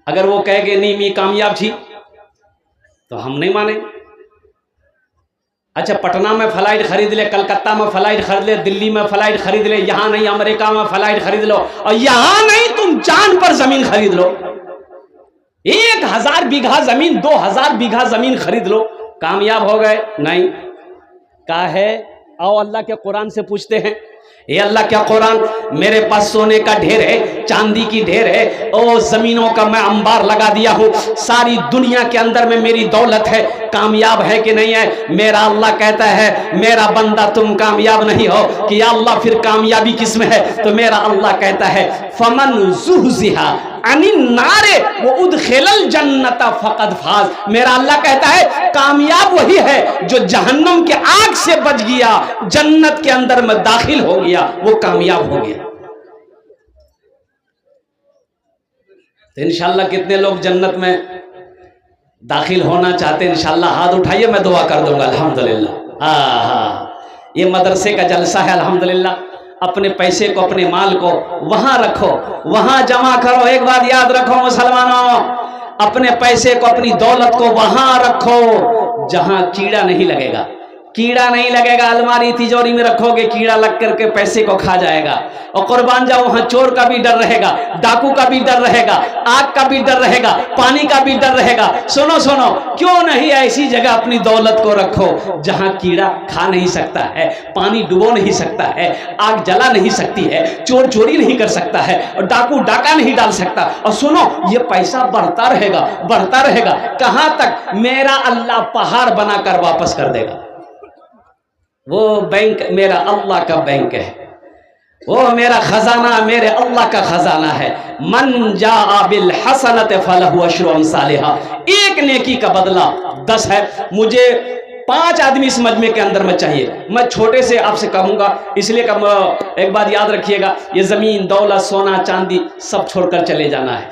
अगर वो कहे कि नहीं मैं कामयाब थी, तो हम नहीं माने। अच्छा, पटना में फ्लाइट खरीद ले, कलकत्ता में फ्लाइट खरीद ले, दिल्ली में फ्लाइट खरीद ले, यहाँ नहीं अमेरिका में फ्लाइट खरीद लो, और यहाँ नहीं तुम चांद पर जमीन खरीद लो, 1000 बीघा जमीन, 2000 बीघा जमीन खरीद लो, कामयाब हो गए? नहीं। क्या है? आओ अल्लाह के कुरान से पूछते हैं। ये अल्लाह क्या कुरान, मेरे पास सोने का ढेर है, चांदी की ढेर है, ओ जमीनों का मैं अंबार लगा दिया हूँ, सारी दुनिया के अंदर में मेरी दौलत है, कामयाब है कि नहीं है? मेरा अल्लाह कहता है, मेरा बंदा तुम कामयाब नहीं हो, कि या अल्लाह फिर कामयाबी किसमें है? तो मेरा अल्लाह कहता है, फमन ज़ुहज़िहा अनिन नारे वो उदखिलल जन्नत फकद फाज। मेरा अल्लाह कहता है, कामयाब वही है जो जहन्नम के आग से बच गया, जन्नत के अंदर में दाखिल हो गया, वो कामयाब हो गया। तो इंशाअल्लाह कितने लोग जन्नत में दाखिल होना चाहते हैं? इंशाअल्लाह हाथ उठाइए, मैं दुआ कर दूंगा। अल्हम्दुलिल्लाह। हाँ, ये मदरसे का जलसा है अल्हम्दुलिल्लाह। अपने पैसे को, अपने माल को वहां रखो, वहां जमा करो। एक बात याद रखो मुसलमानों, अपने पैसे को, अपनी दौलत को वहां रखो जहां कीड़ा नहीं लगेगा। कीड़ा नहीं लगेगा, अलमारी तिजोरी में रखोगे, कीड़ा लग करके पैसे को खा जाएगा। और कुर्बान जाओ, वहां चोर का भी डर रहेगा, डाकू का भी डर रहेगा, आग का भी डर रहेगा, पानी का भी डर रहेगा। सुनो सुनो, क्यों नहीं ऐसी जगह अपनी दौलत को रखो जहां कीड़ा खा नहीं सकता है, पानी डुबो नहीं सकता है, आग जला नहीं सकती है, चोर चोरी नहीं कर सकता है, और डाकू डाका नहीं डाल सकता। और सुनो, ये पैसा बढ़ता रहेगा, बढ़ता रहेगा। कहां तक? मेरा अल्लाह पहाड़ बनाकर वापस कर देगा। वो बैंक मेरा अल्लाह का बैंक है, वो मेरा खजाना मेरे अल्लाह का खजाना है। मन जा बिल हसनत फलहु अशरु अमसालिहा। एक नेकी का बदला 10 है। मुझे 5 आदमी इस मजमे के अंदर में चाहिए। मैं छोटे से आपसे कहूंगा, इसलिए एक बात याद रखिएगा, ये जमीन दौलत सोना चांदी सब छोड़कर चले जाना है।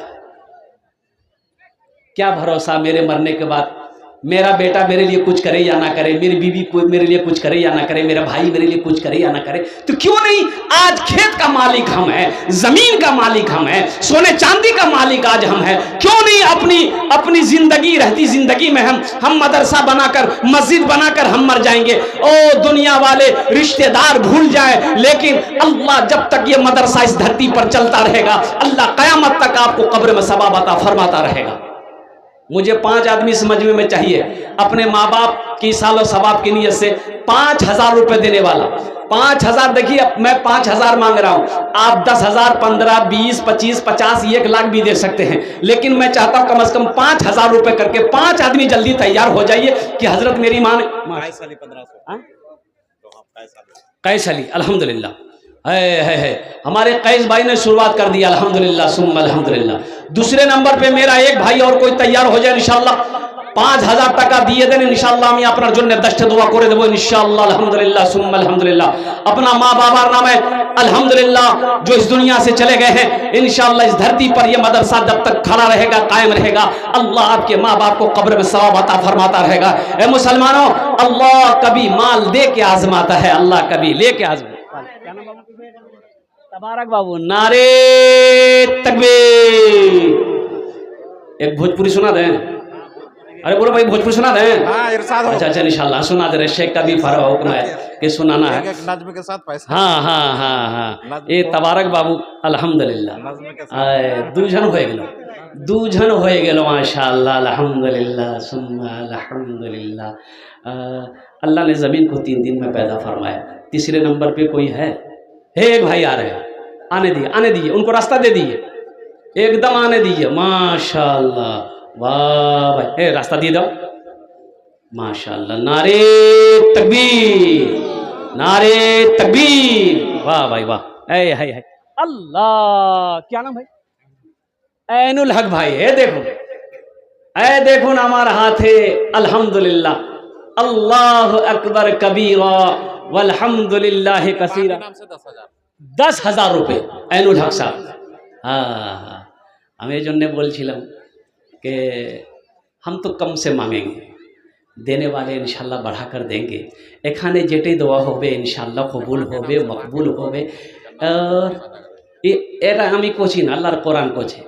क्या भरोसा मेरे मरने के बाद मेरा बेटा मेरे लिए कुछ करे या ना करे, मेरी बीवी मेरे लिए कुछ करे या ना करे, मेरा भाई मेरे लिए कुछ करे या ना करे। तो क्यों नहीं आज खेत का मालिक हम हैं, जमीन का मालिक हम हैं, सोने चांदी का मालिक आज हम हैं। क्यों नहीं अपनी जिंदगी, रहती जिंदगी में हम मदरसा बनाकर, मस्जिद बनाकर हम मर जाएंगे। ओ दुनिया वाले रिश्तेदार भूल जाए, लेकिन अल्लाह जब तक ये मदरसा इस धरती पर चलता रहेगा, अल्लाह कयामत तक आपको कब्र में सवाब अता फरमाता रहेगा। मुझे 5 आदमी इस मजमे में चाहिए, अपने माँ बाप की सालों सवाब की नीयत से 5000 रुपए देने वाला। 5000, देखिए मैं 5000 मांग रहा हूं, आप 10,000, 15, 20, 25, 50, 1 लाख भी दे सकते हैं, लेकिन मैं चाहता हूं कम से कम 5000 रुपए करके 5 आदमी जल्दी तैयार हो जाइए कि हजरत मेरी माँ ने कैस अली अल्हम्दुलिल्लाह है हमारे कैस भाई ने शुरुआत कर दी अल्हम्दुलिल्लाह सुम्मा अल्हम्दुलिल्लाह। दूसरे नंबर पे मेरा एक भाई और कोई तैयार हो जाए इंशाअल्लाह 5000 টাকা দিয়ে দেন ইনশাআল্লাহ আমি আপনার জন্য 10টা দোয়া করে দেব इंशाअल्लाह अल्हम्दुलिल्लाह सुम्मा अल्हम्दुलिल्लाह। अपना माँ बाबा नाम है अल्हम्दुलिल्लाह जो इस दुनिया से चले गए हैं इंशाअल्लाह इस धरती पर ये मदरसा जब तक खड़ा रहेगा कायम रहेगा अल्लाह आपके माँ बाप को कब्र में सवाब अता फरमाता रहेगा। ए मुसलमानों अल्लाह कभी माल दे के आजमाता है अल्लाह कभी लेके आजमाता है। तबारक बाबू नारे तकबीर। एक भोजपुरी सुना दें। अरे बोलो भाई भोजपुरी सुना दें। अच्छा अच्छा इंशाल्लाह सुना दे रहे शेख का भी फर्क हुक्म है कि सुनाना है नज्म के साथ पैसा। हाँ हाँ हाँ हाँ ये तबारक बाबू अल्हम्दुलिल्लाह दूजन हो गेलो माशाअल्लाह अल्हम्दुलिल्लाह सुम्मा अल्हम्दुलिल्लाह। अल्लाह ने ज़मीन को 3 दिन में पैदा फरमाया। तीसरे नंबर पे कोई है एक भाई आ रहे हैं आने दीजिए उनको रास्ता दे दीजिए एकदम आने दीजिए माशाअल्लाह वाह भाई ए रास्ता दिए दो माशाअल्लाह। नारे तकबीर वाह भाई वाह ए है अल्लाह क्या नाम भाई ऐनुल हक भाई है देखो ना हमारा हाथ है अल्हम्दुलिल्लाह अल्लाह अकबर कबीरा वल्हम्दुलिल्लाह कसीरा 10,000 रुपये ऐनुल हक साहब। हाँ আমি এই জন্যে বলছিলাম कि हम तो कम से मांगेंगे देने वाले इंशाल्लाह बढ़ा कर देंगे। एखाने जेटे दुआ होबे इंशाल्लाह कबूल होबे मकबूल होबे। और एरा हमें कोची ना अल्लाह कुरान कोचे।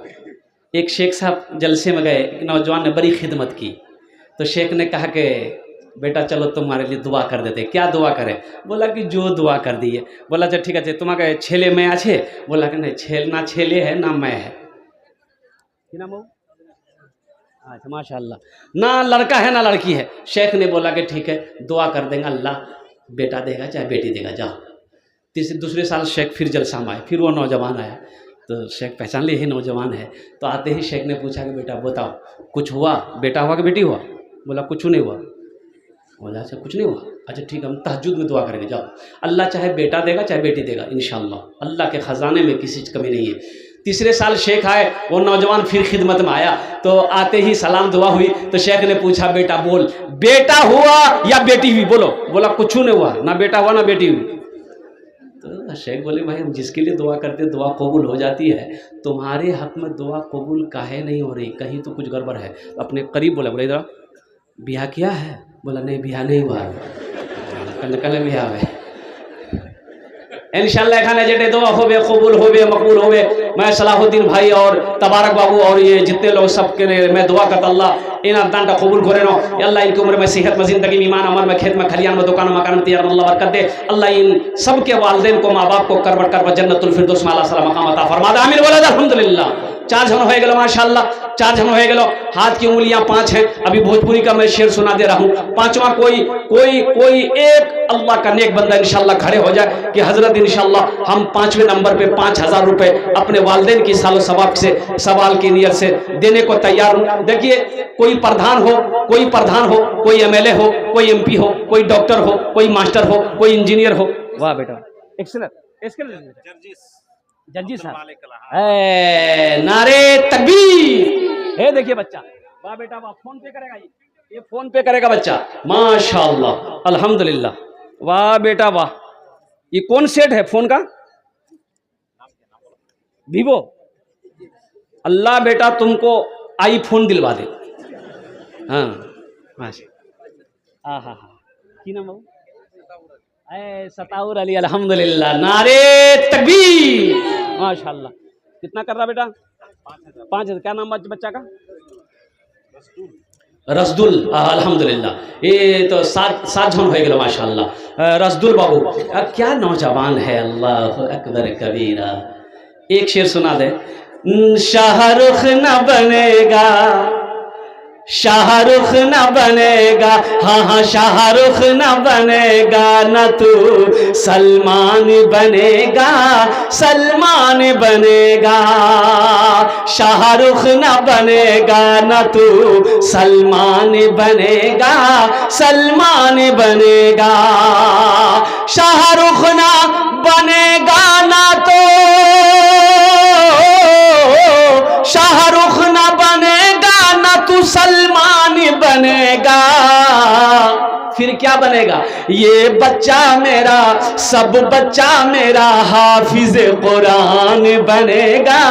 एक शेख साहब जलसे में गए एक नौजवान ने बड़ी खिदमत की तो शेख ने कहा कि बेटा चलो तुम्हारे लिए दुआ कर देते। क्या दुआ करें? बोला कि जो दुआ कर दिए। बोला अच्छा ठीक है तुम्हारे छेले में आछे? बोला कि नहीं ना छेले है ना मैं है अच्छा माशाअल्लाह ना लड़का है ना लड़की है। शेख ने बोला कि ठीक है दुआ कर देंगे अल्लाह बेटा देगा चाहे बेटी देगा जाओ। दूसरे साल शेख फिर जलसा में आए फिर वो नौजवान आया तो शेख पहचान लिए ही नौजवान है। तो आते ही शेख ने पूछा कि बेटा बताओ कुछ हुआ बेटा हुआ कि बेटी हुआ? बोला कुछ नहीं हुआ। बोला अच्छा कुछ नहीं हुआ अच्छा ठीक है हम तहज्जुद में दुआ करेंगे जाओ। अल्लाह चाहे बेटा देगा चाहे बेटी देगा इंशाअल्लाह अल्लाह के ख़जाने में किसी कमी नहीं है। तीसरे साल शेख आए वो नौजवान फिर खिदमत में आया तो आते ही सलाम दुआ हुई तो शेख ने पूछा बेटा बोल बेटा हुआ या बेटी हुई? बोला कुछ नहीं हुआ ना बेटा हुआ ना बेटी हुई। तो शेख बोले भाई हम जिसके लिए दुआ करते दुआ कबूल हो जाती है तुम्हारे हक में दुआ कबूल काहे नहीं हो रही कहीं तो कुछ गड़बड़ है। अपने करीब बोले इधर ब्याह किया है? बोला नहीं ब्याह नहीं हुआ कल ब्याह है इंशाल्लाह एखाने जेटे दुआ होबे कबूल होबे मकबूल होबे। मैं सलाहुद्दीन भाई और तबारक बाबू और ये जितने लोग सबके मैं दुआ करता अल्लाह इन दान का कबूल करे नो अल्लाह इनकी उम्र में सेहत में जिंदगी में ईमान अमल में खेत में खलियान में दुकान मकान में तैयार अल्लाह बरकत दे। अल्लाह इन सब के वालिदैन को माँ बाप को करबट कर जन्नतुल फिरदौस में अल्लाह सलाम मकाम अता फरमा दे आमीन बोला अल्हम्दुलिल्लाह। 4 जन हो गए माशाअल्लाह 4 जन हो गए हाथ की उंगलियां 5 हैं। अभी भोजपुरी का मैं शेर सुना दे रहा हूँ। 5वां कोई एक अल्लाह का नेक बंदा इंशाअल्लाह खड़े हो जाए कि हजरत इंशाअल्लाह हम 5वें नंबर पे 5,000 रुपए अपने वालिदैन की सालो सवाब से सवाल की नियत से देने को तैयार हूँ। देखिए कोई प्रधान हो कोई MLA हो कोई MP हो कोई डॉक्टर हो कोई मास्टर हो कोई इंजीनियर हो। वाह बेटा एक्सीलेंट जंजी साहब नारे तकबीर है। देखिए बच्चा वाह बेटा वाह फोन पे करेगा ये फोन पे करेगा बच्चा माशाअल्लाह अल्हम्दुलिल्लाह वाह बेटा वाह। ये कौन सेट है फोन का? वीवो। अल्लाह बेटा तुमको आईफोन दिलवा दे। हाँ माशा हाँ की नाम बाबू सताउर अली अल्हम्दुलिल्लाह नारे तकबीर माशाअल्लाह। कितना कर रहा बेटा? 5,000। क्या नाम बच्चा का? रसदुल अल्हम्दुलिल्लाह। ये तो 7 जन हो गए माशाअल्लाह। रसदुल बाबू क्या नौजवान है अल्लाह अकबर कबीरा। एक शेर सुना दे। शाहरुख न बनेगा शाहरुख न बनेगा, हाँ हाँ शाहरुख न बनेगा, न तू सलमान बनेगा, सलमान बनेगा। शाहरुख न बनेगा, न तू सलमान बनेगा, सलमान बनेगा। शाहरुख न बनेगा ना तो शाहरुख न बनेगा, ना तू सलमान बनेगा, फिर क्या बनेगा? ये बच्चा मेरा, सब बच्चा मेरा हाफिज कुरान बनेगा,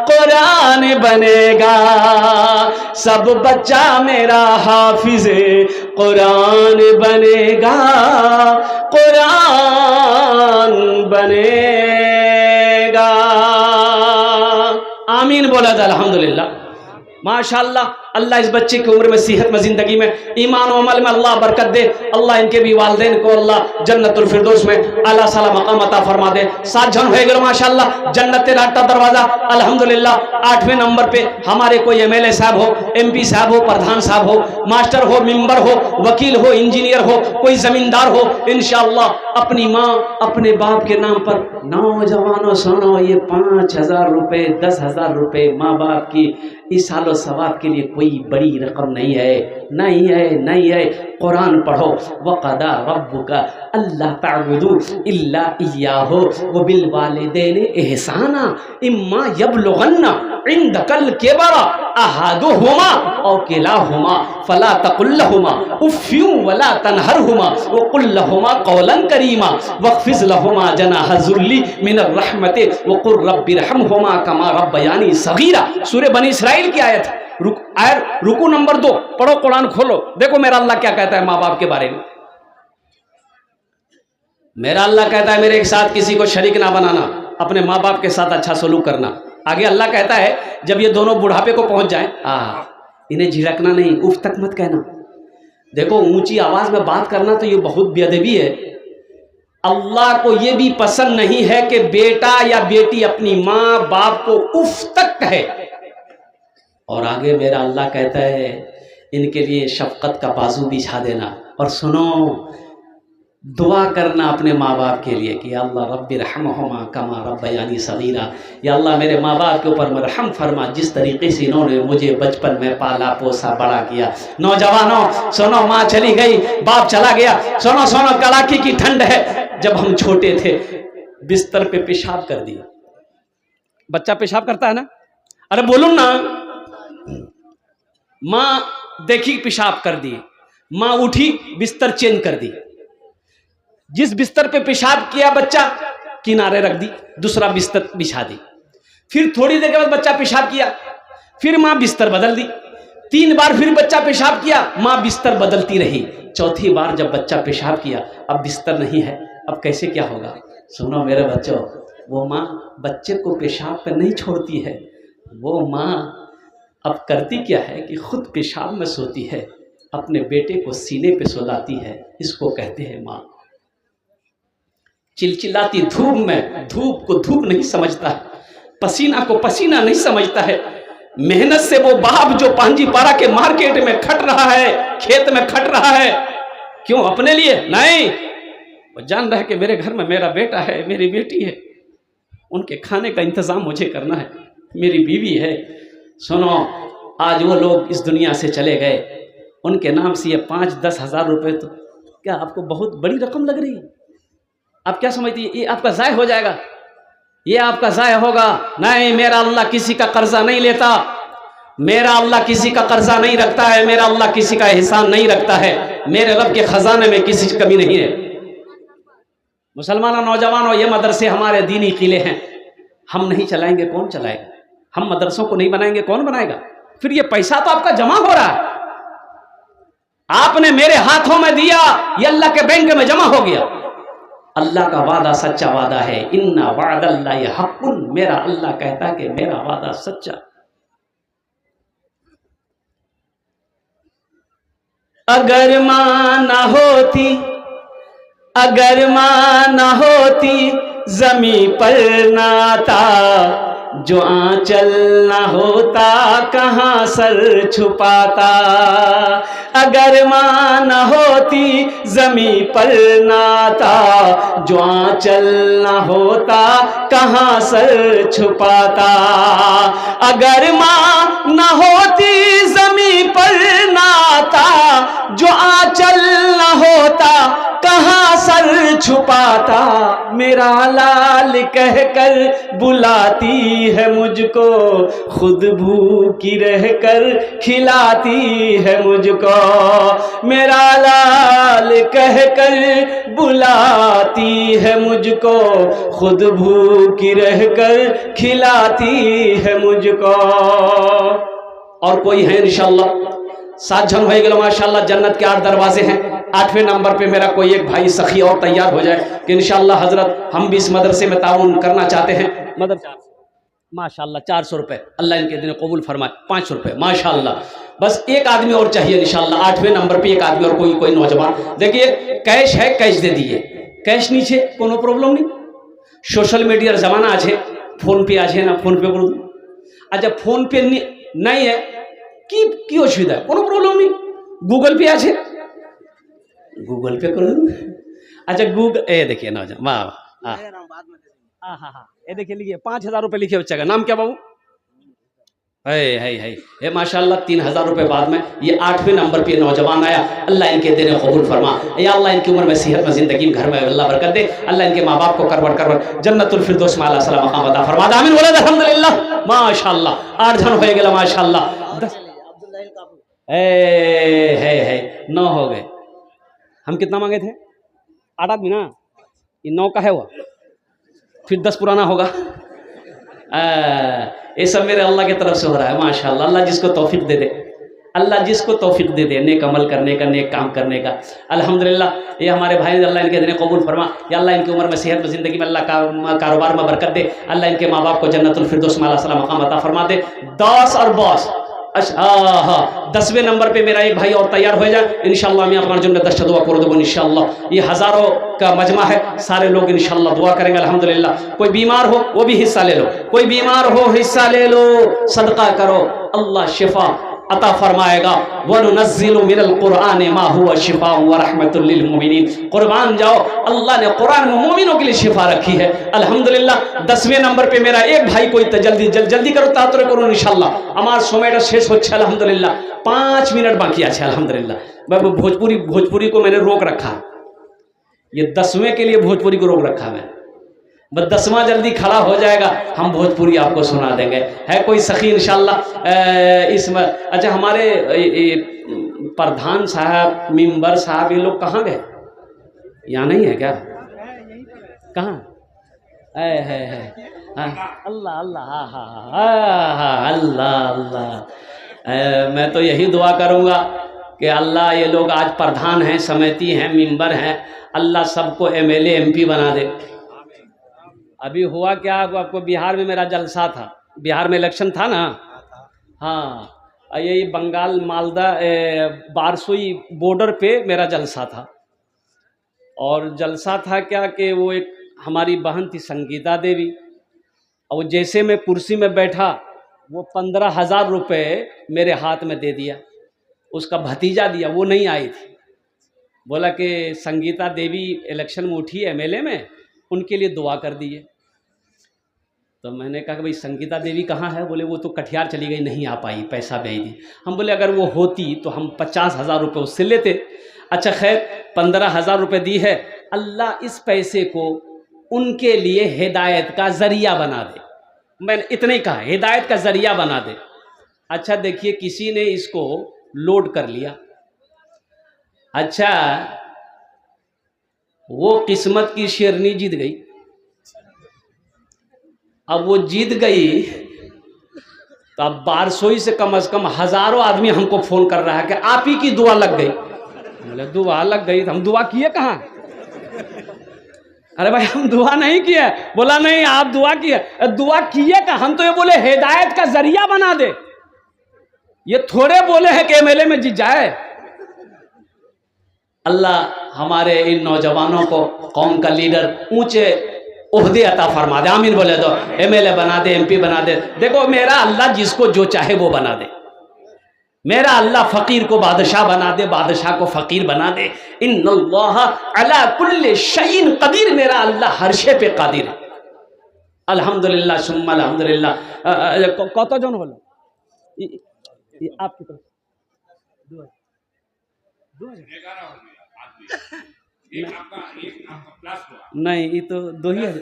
कुरान बनेगा। सब बच्चा मेरा हाफिज कुरान बनेगा, कुरान बनेगा। आमीन बोला था। अल्हम्दुलिल्लाह, माशाअल्लाह। अल्लाह इस बच्चे की उम्र में, सेहत में, जिंदगी में, ईमान और अमल में अल्लाह बरकत दे। अल्लाह इनके भी वालिदैन को अल्लाह जन्नतुल फिरदौस में आला साला मकाम अता फरमा दे। 7 जन हो गए माशाअल्लाह, जन्नत राटा दरवाजा। अल्हम्दुलिल्लाह 8वें नंबर पे हमारे कोई एमएलए साहब हो, एमपी साहब हो, प्रधान साहब हो, मास्टर हो, मेंबर हो, वकील हो, इंजीनियर हो, कोई जमींदार हो, इंशाअल्लाह अपनी माँ अपने बाप के नाम पर। नौजवानों सुनो, ये 5000 रुपए, 10,000 रुपए माँ बाप की इस सालो सवाब के लिए कोई बड़ी रकम नहीं है, नहीं है, नहीं है। कुरान पढ़ो, वक़दा रब्बुका अल्ला ताबुदू इल्ला इय्याहु व बिल वालिदैनि इहसाना इम्मा यबलुगन्ना इंदकल किबरा अहादुहुमा औ किलाहुमा फला तकुल लहुमा उफ़्फ़िन वला तनहरहुमा व कुल लहुमा क़ौलन करीमा वख़्फ़िज़ लहुमा जनाह ज़ुल्ली मिनर रहमति व क़ुल रब्बिरहमहुमा कमा रब्बयानी सग़ीरा। सूरह बनी इसराइल की आयत, रुकू नंबर 2 पढ़ो, कुरान खोलो, देखो मेरा अल्लाह क्या कहता है माँ बाप के बारे में। मेरा अल्लाह कहता है मेरे एक साथ किसी को शरीक ना बनाना, अपने माँ बाप के साथ अच्छा सलूक करना। आगे अल्लाह कहता है जब ये दोनों बुढ़ापे को पहुंच जाएं, इन्हें झिड़कना नहीं, उफ तक मत कहना। देखो ऊंची आवाज में बात करना तो ये बहुत बेअदबी है। अल्लाह को ये भी पसंद नहीं है कि बेटा या बेटी अपनी माँ बाप को उफ तक कहे। और आगे मेरा अल्लाह कहता है इनके लिए शफकत का बाजू बिछा देना। और सुनो, दुआ करना अपने माँ बाप के लिए कि अल्लाह रब्बिरहमहुमा कमा रब्बयानी सगीरा, या अल्लाह मेरे माँ बाप के ऊपर मरहम फरमा, जिस तरीके से इन्होंने मुझे बचपन में पाला पोसा बड़ा किया। नौजवानों सुनो, माँ चली गई, बाप चला गया। सुनो सुनो, कड़ाके की ठंड है। जब हम छोटे थे बिस्तर पे पेशाब कर दिया। बच्चा पेशाब करता है ना, अरे बोलो ना। माँ देखी पेशाब कर दिए, माँ उठी बिस्तर चेंज कर दी। जिस बिस्तर पे पेशाब किया बच्चा किनारे रख दी, दूसरा बिस्तर बिछा दी। फिर थोड़ी देर के बाद बच्चा पेशाब किया, फिर माँ बिस्तर बदल दी। 3 बार फिर बच्चा पेशाब किया, माँ बिस्तर बदलती रही। चौथी बार जब बच्चा पेशाब किया, अब बिस्तर नहीं है, अब कैसे क्या होगा? सुनो मेरे बच्चों, वो माँ बच्चे को पेशाब पे नहीं छोड़ती है। वो माँ अब करती क्या है कि खुद पेशाब में सोती है, अपने बेटे को सीने पे सुलाती है। इसको कहते हैं माँ। चिलचिलाती धूप में धूप को धूप नहीं समझता है, पसीना को पसीना नहीं समझता है। मेहनत से वो बाप जो पांजी पारा के मार्केट में खट रहा है, खेत में खट रहा है, क्यों? अपने लिए नहीं। वो जान रहा है कि मेरे घर में मेरा बेटा है, मेरी बेटी है, उनके खाने का इंतजाम मुझे करना है, मेरी बीवी है। सुनो, आज वो लोग इस दुनिया से चले गए, उनके नाम से ये 5-10 हज़ार रुपये तो क्या आपको बहुत बड़ी रकम लग रही है? आप क्या समझती है ये आपका ज़ाय हो जाएगा? ये आपका ज़ाय होगा? नहीं, मेरा अल्लाह किसी का कर्जा नहीं लेता, मेरा अल्लाह किसी का कर्जा नहीं रखता है, मेरा अल्लाह किसी का एहसान नहीं रखता है। मेरे रब के खजाने में किसी की कमी नहीं है। मुसलमानों, नौजवानों, ये मदरसे हमारे दीनी किले हैं, हम नहीं चलाएंगे कौन चलाएगा? हम मदरसों को नहीं बनाएंगे कौन बनाएगा? फिर ये पैसा तो आपका जमा हो रहा है, आपने मेरे हाथों में दिया, ये अल्लाह के बैंक में जमा हो गया। अल्लाह का वादा सच्चा वादा है। इन्ना वादल्लाहि हक़्क़ुन, मेरा अल्लाह कहता है कि मेरा वादा सच्चा। अगर मां ना होती, अगर मां ना होती जमी पर नाता, जो आंचल ना होता कहाँ सर छुपाता, अगर माँ न होती जमी पर नाता, जो आंचल ना होता कहाँ सर छुपाता, अगर माँ न होती जमी पर नाता, जो आंचल न होता कहाँ सर छुपाता, मेरा लाल कहकर बुलाती है मुझको, खुद भूखी रहकर खिलाती है मुझको, मेरा लाल कहकर बुलाती है मुझको, खुद भूखी रहकर खिलाती है मुझको। और कोई है इंशाअल्लाह? 7 जन हो गए माशाअल्लाह। जन्नत के 8 दरवाजे हैं। 8वें नंबर पे मेरा कोई एक भाई सखी और तैयार हो जाए कि इंशाअल्लाह हजरत हम भी इस मदरसे में ताउन करना चाहते हैं। मदरसा माशाअल्लाह 400 रुपए, अल्लाह इनके दिन कबूल फरमाए। 500 रुपए माशाअल्लाह। बस एक आदमी और चाहिए इंशाअल्लाह। 8वें नंबर पे एक आदमी और कोई नौजवान। देखिए कैश है, कैश दे दिए, कैश नीचे कोनो प्रॉब्लम नहीं। सोशल मीडिया जमाना आज है, फोन पे आज है ना, फोन पे कर दो। अच्छा फोन पे नहीं है की असुविधा है, कोनो प्रॉब्लम नहीं। गूगल पे आज है, गूगल पे करो। अच्छा गूगल ए देखिए नौजवान, वाह वाह, हाँ ये देखिए लिखिए 5000 रुपये लिखिए बच्चे का नाम क्या बाबू? है माशाअल्लाह 3000 रुपये बाद में ये 8वें नंबर पे नौजवान आया। अल्लाह इनके देने कबूल फरमा, या अल्लाह इनकी उम्र में सेहत में जिंदगी में घर में अल्लाह बरकत दे। अल्लाह इनके माँ बाप को करवट जन्नतुल फिरदौस में आला सलाम मकाम अता फरमा। आमीन बोले अल्हम्दुलिल्लाह माशाअल्लाह। 8 जन हो गए माशाअल्लाह। 10 है 9 हो गए। हम कितना मांगे थे? 8 आदमी ना, ये 9 का है वो, फिर 10 पुराना होगा। ये सब मेरे अल्लाह की तरफ से हो रहा है माशाअल्लाह। अल्लाह जिसको तौफीक दे दे, अल्लाह जिसको तौफीक दे दे नेक अमल करने का, नेक काम करने का। अल्हम्दुलिल्लाह ये हमारे भाई अल्लाह इनके देने कबूल फरमा। या अल्लाह इनकी उम्र में सेहत में ज़िंदगी में अल्लाह का कारोबार में बरकत दे। अल्लाह इनके माँ बाप को जन्नतुल फिरदौस में आला सलाम मकाम अता फरमा दे। 10 और बॉस। अच्छा हाँ 10वें नंबर पे मेरा एक भाई और तैयार हो जाए इंशाअल्लाह। मैं अपना जुम्मे 10 दुआ कर दूँगा इंशाअल्लाह। ये हज़ारों का मजमा है, सारे लोग इंशाअल्लाह दुआ करेंगे अल्हम्दुलिल्लाह। कोई बीमार हो वो भी हिस्सा ले लो, कोई बीमार हो हिस्सा ले लो, सदका करो, अल्लाह शिफा अता फरमाएगा। वनुनज़्ज़िलु मिनल कुरान मा हुवा शिफा व रहमतुल लिल मुमिनीन। कुर्बान जाओ, अल्लाह ने कुरान में मोमिनों के लिए शिफा रखी है अल्हम्दुलिल्लाह। 10वें नंबर पे मेरा एक भाई कोई जल्दी करो, तातुरे करो इंशाअल्लाह। আমার সময়টা শেষ হচ্ছে अल्हम्दुलिल्लाह। 5 मिनट बाकी আছে अल्हम्दुलिल्लाह। मैं भोजपुरी को मैंने रोक रखा, ये 10वें के लिए भोजपुरी को रोक रखा मैं। बस 10वां जल्दी खड़ा हो जाएगा, हम भोजपुरी आपको सुना देंगे। है कोई सखी इंशाअल्लाह इसमें? अच्छा हमारे प्रधान साहब, मेंबर साहब, ये लोग कहाँ गए? यहाँ नहीं है क्या? कहाँ है? अल्लाह अल्लाह, हाँ अल्लाह अल्लाह। मैं तो यही दुआ करूँगा कि अल्लाह ये लोग आज प्रधान हैं, समिति हैं, मेंबर हैं, अल्लाह सबको MLA MP बना दे। अभी हुआ क्या आपको, बिहार में मेरा जलसा था, बिहार में इलेक्शन था ना, हाँ यही बंगाल मालदा बारसोई बॉर्डर पे मेरा जलसा था। और जलसा था क्या कि वो एक हमारी बहन थी संगीता देवी, और जैसे मैं कुर्सी में बैठा वो 15,000 रुपये मेरे हाथ में दे दिया। उसका भतीजा दिया, वो नहीं आई थी। बोला कि संगीता देवी इलेक्शन में उठी MLA में, उनके लिए दुआ कर दिए। तो मैंने कहा कि भाई संगीता देवी कहाँ है? बोले वो तो कटिहार चली गई, नहीं आ पाई, पैसा भेज दी। हम बोले अगर वो होती तो हम 50,000 रुपये उससे लेते। अच्छा खैर 15,000 रुपये दी है, अल्लाह इस पैसे को उनके लिए हिदायत का ज़रिया बना दे। मैंने इतना ही कहा, हिदायत का ज़रिया बना दे। अच्छा देखिए किसी ने इसको लोड कर लिया। अच्छा वो किस्मत की शेरनी जीत गई। अब वो जीत गई तो अब बारसोई से कम हज़ारों आदमी हमको फ़ोन कर रहा है कि आप ही की दुआ लग गई। बोले दुआ लग गई तो हम दुआ किए कहाँ? अरे भाई हम दुआ नहीं किए। बोला नहीं आप दुआ किए। दुआ किए का हम तो ये बोले हिदायत का जरिया बना दे, ये थोड़े बोले हैं कि MLA में जीत जाए। अल्लाह हमारे इन नौजवानों को कौम का लीडर ऊंचे ओहदे अता फरमा दे। आमीन बोले दो। MLA बना दे, MP बना दे। देखो मेरा अल्लाह जिसको जो चाहे वो बना दे। मेरा अल्लाह फ़कीर को बादशाह बना दे, बादशाह को फ़कीर बना दे। इन्नल्लाह अला कुल्लि शैइन क़दीर। मेरा अल्लाह हर शे पे कादिर है। अल्हम्दुलिल्लाह सुम्मा अल्हम्दुलिल्लाह। कतजन हलो आपकी तरफ? नहीं ये तो 2000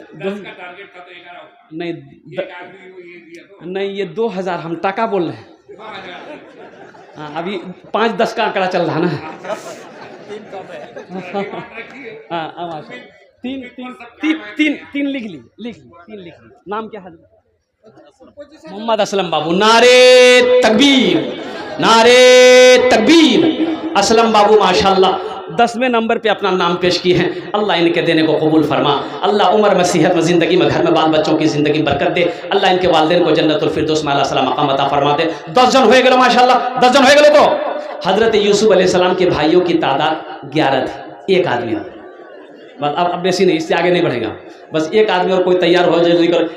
नहीं नहीं, ये 2000 हम टाका बोल रहे हैं। हाँ, अभी 5-10 का आंकड़ा चल रहा ना। हाँ, तीन लिख ली। नाम क्या है? मोहम्मद असलम बाबू। नारे तकबीर। असलम बाबू माशाल्लाह 10वें नंबर पे अपना नाम पेश किए हैं। अल्लाह इनके देने को कबूल फरमा। अल्लाह उम्र में, सेहत में, ज़िंदगी में, घर में बाल बच्चों की ज़िंदगी बरकत दे। अल्लाह इनके वालिदैन को जन्नतुल फिरदौस में अल्लाह मकाम अता फरमा दे। 10 जन हो गए माशाल्लाह, 10 जन हो गए। तो हज़रत यूसुफ अलैहिस्सलाम के भाइयों की तादाद 11 थी। एक आदमी और बस, अब बेसी नहीं, इससे आगे नहीं बढ़ेगा। बस एक आदमी और कोई तैयार हो,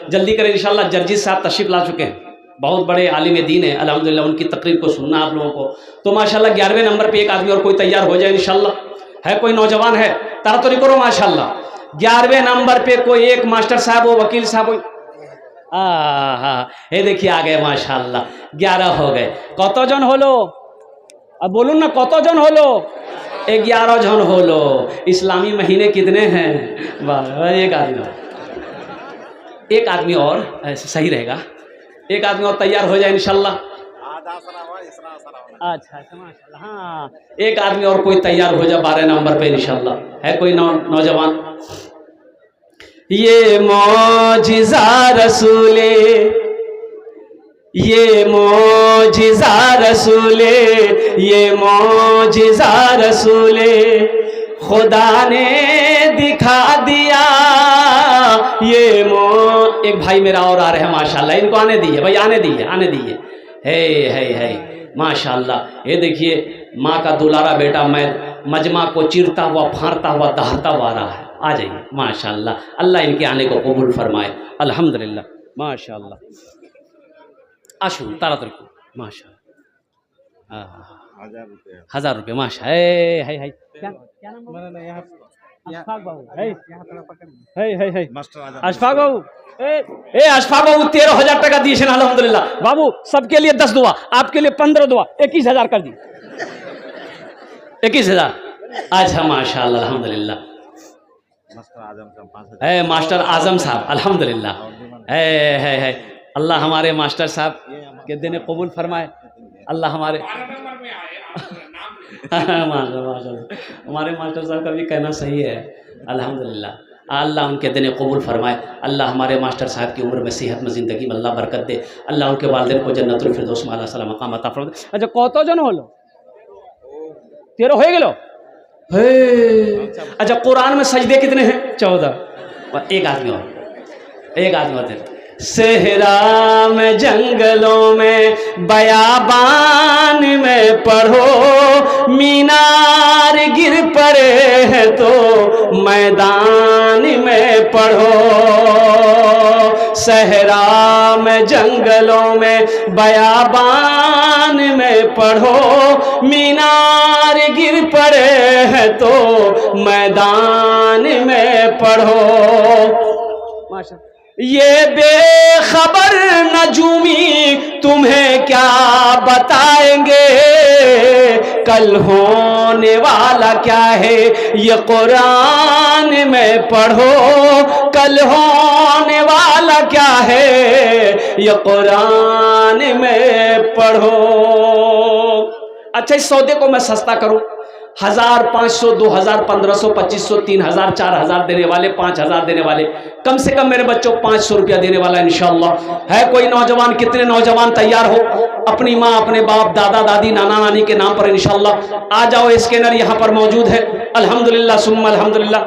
जल्दी करें इंशाल्लाह। जर्जी साहब तशरीफ ला चुके हैं, बहुत बड़े आलिम दीन है अल्हम्दुलिल्लाह। उनकी तकरीर को सुनना आप लोगों को। तो माशाल्लाह 11वें नंबर पे एक आदमी और कोई तैयार हो जाए इंशाल्लाह। है कोई नौजवान है? तारातोरी करो माशाल्लाह। 11वें नंबर पे कोई एक मास्टर साहब हो, वकील साहब हो। हाँ, ये देखिए आ गए माशाल्लाह। 11 हो गए। कत जन होलो? अब बोलूँ ना, कत जन होलो? 11 जन होलो। इस्लामी महीने कितने हैं? वाह, एक आदमी और सही रहेगा। एक आदमी और तैयार हो जाए इंशाल्लाह। अच्छा माशाल्लाह। हाँ, एक आदमी और कोई तैयार हो जाए 12 नंबर पे इंशाल्लाह। है कोई नौजवान? ये मौजिज़ा रसूले, ये मौजिज़ा रसूले, ये मौजिज़ा रसूले, खुदा ने दिखा दिया। ये एक भाई मेरा और आ रहे हैं माशाल्लाह। इनको आने दीजिए भाई, आने दीजिए। है माशाल्लाह। ये देखिए माँ का दुलारा बेटा मैं मजमा को चीरता हुआ, फाड़ता हुआ, दहाड़ता हुआ आ रहा है। आ जाइए माशाल्लाह। अल्लाह इनके आने को कबूल फरमाए। अल्हम्दुलिल्लाह माशाल्लाह। आशु तारातुरी माशाल्लाह। 1000 रुपये माशा है। क्या नाम? अशफाक बाबू है अशफाक बाबू। अशफाक बाबू 13,000 टका दिए अल्हम्दुलिल्लाह। बाबू सबके लिए 10 दुआ, आपके लिए 15 दुआ, 21,000 कर दी। 21,000। अच्छा माशाल्लाह अल्हम्दुलिल्लाह। मास्टर आजम साहब अल्हम्दुलिल्लाह। है अल्लाह हमारे मास्टर साहब के देने कबूल फरमाए। अल्लाह हमारे हमारे मास्टर साहब का भी कहना सही है अल्हम्दुलिल्लाह। अल्लाह उनके देने कबूल फरमाए। अल्लाह हमारे मास्टर साहब की उम्र में, सेहत में, ज़िंदगी में अल्लाह बरकत दे। अल्लाह उनके वालिदैन को जन्नतुल फिरदौस में अल्लाह मकाम अता फरमाए। अच्छा कत जन होलो? 13 हो गेलो। अच्छा कुरान में सजदे कितने हैं? 14। एक आदमी और सहरा में, जंगलों में, बयाबान में पढ़ो, मीनार गिर पड़े हैं तो मैदान में पढ़ो। सहरा में, जंगलों में, बयाबान में पढ़ो, मीनार गिर पड़े हैं तो मैदान में पढ़ो। माशाअल्लाह। ये बेखबर नजूमी तुम्हें क्या बताएंगे, कल होने वाला क्या है ये कुरान में पढ़ो, कल होने वाला क्या है ये कुरान में पढ़ो। अच्छा इस सौदे को मैं सस्ता करूं, 1000, 500, 2000, 1500, 2500, 3000, 4000 देने वाले, 5000 देने वाले, कम से कम मेरे बच्चों 500 रुपया देने वाला इंशाअल्लाह। है कोई नौजवान? कितने नौजवान तैयार हो? अपनी माँ, अपने बाप, दादा दादी, नाना नानी के नाम पर इंशाअल्लाह आ जाओ। स्कैनर यहाँ पर मौजूद है अल्हम्दुलिल्लाह सुम्मा अल्हम्दुलिल्लाह।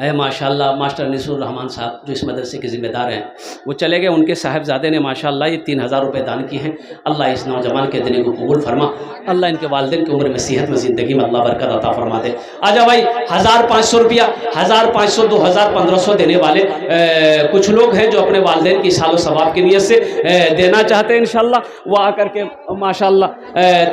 माशाल्लाह मास्टर निसूर रहमान साहब जो इस मदरसे के ज़िम्मेदार हैं, वो चले गए। उनके साहिबजादे ने माशाल्लाह ये 3000 रुपये दान किए हैं। अल्लाह इस नौजवान के दिन को कबूल फरमा। अल्लाह इनके वालिदैन की उम्र में, सेहत में, ज़िंदगी में अल्लाह बरकत अता फरमा दे। आजा भाई 1500 रुपया, 1500, 2000, 1500 देने वाले कुछ लोग हैं जो अपने वालिदैन की सालो सवाब की नीयत से देना चाहते हैं। इंशाल्लाह वो आकर के माशाल्लाह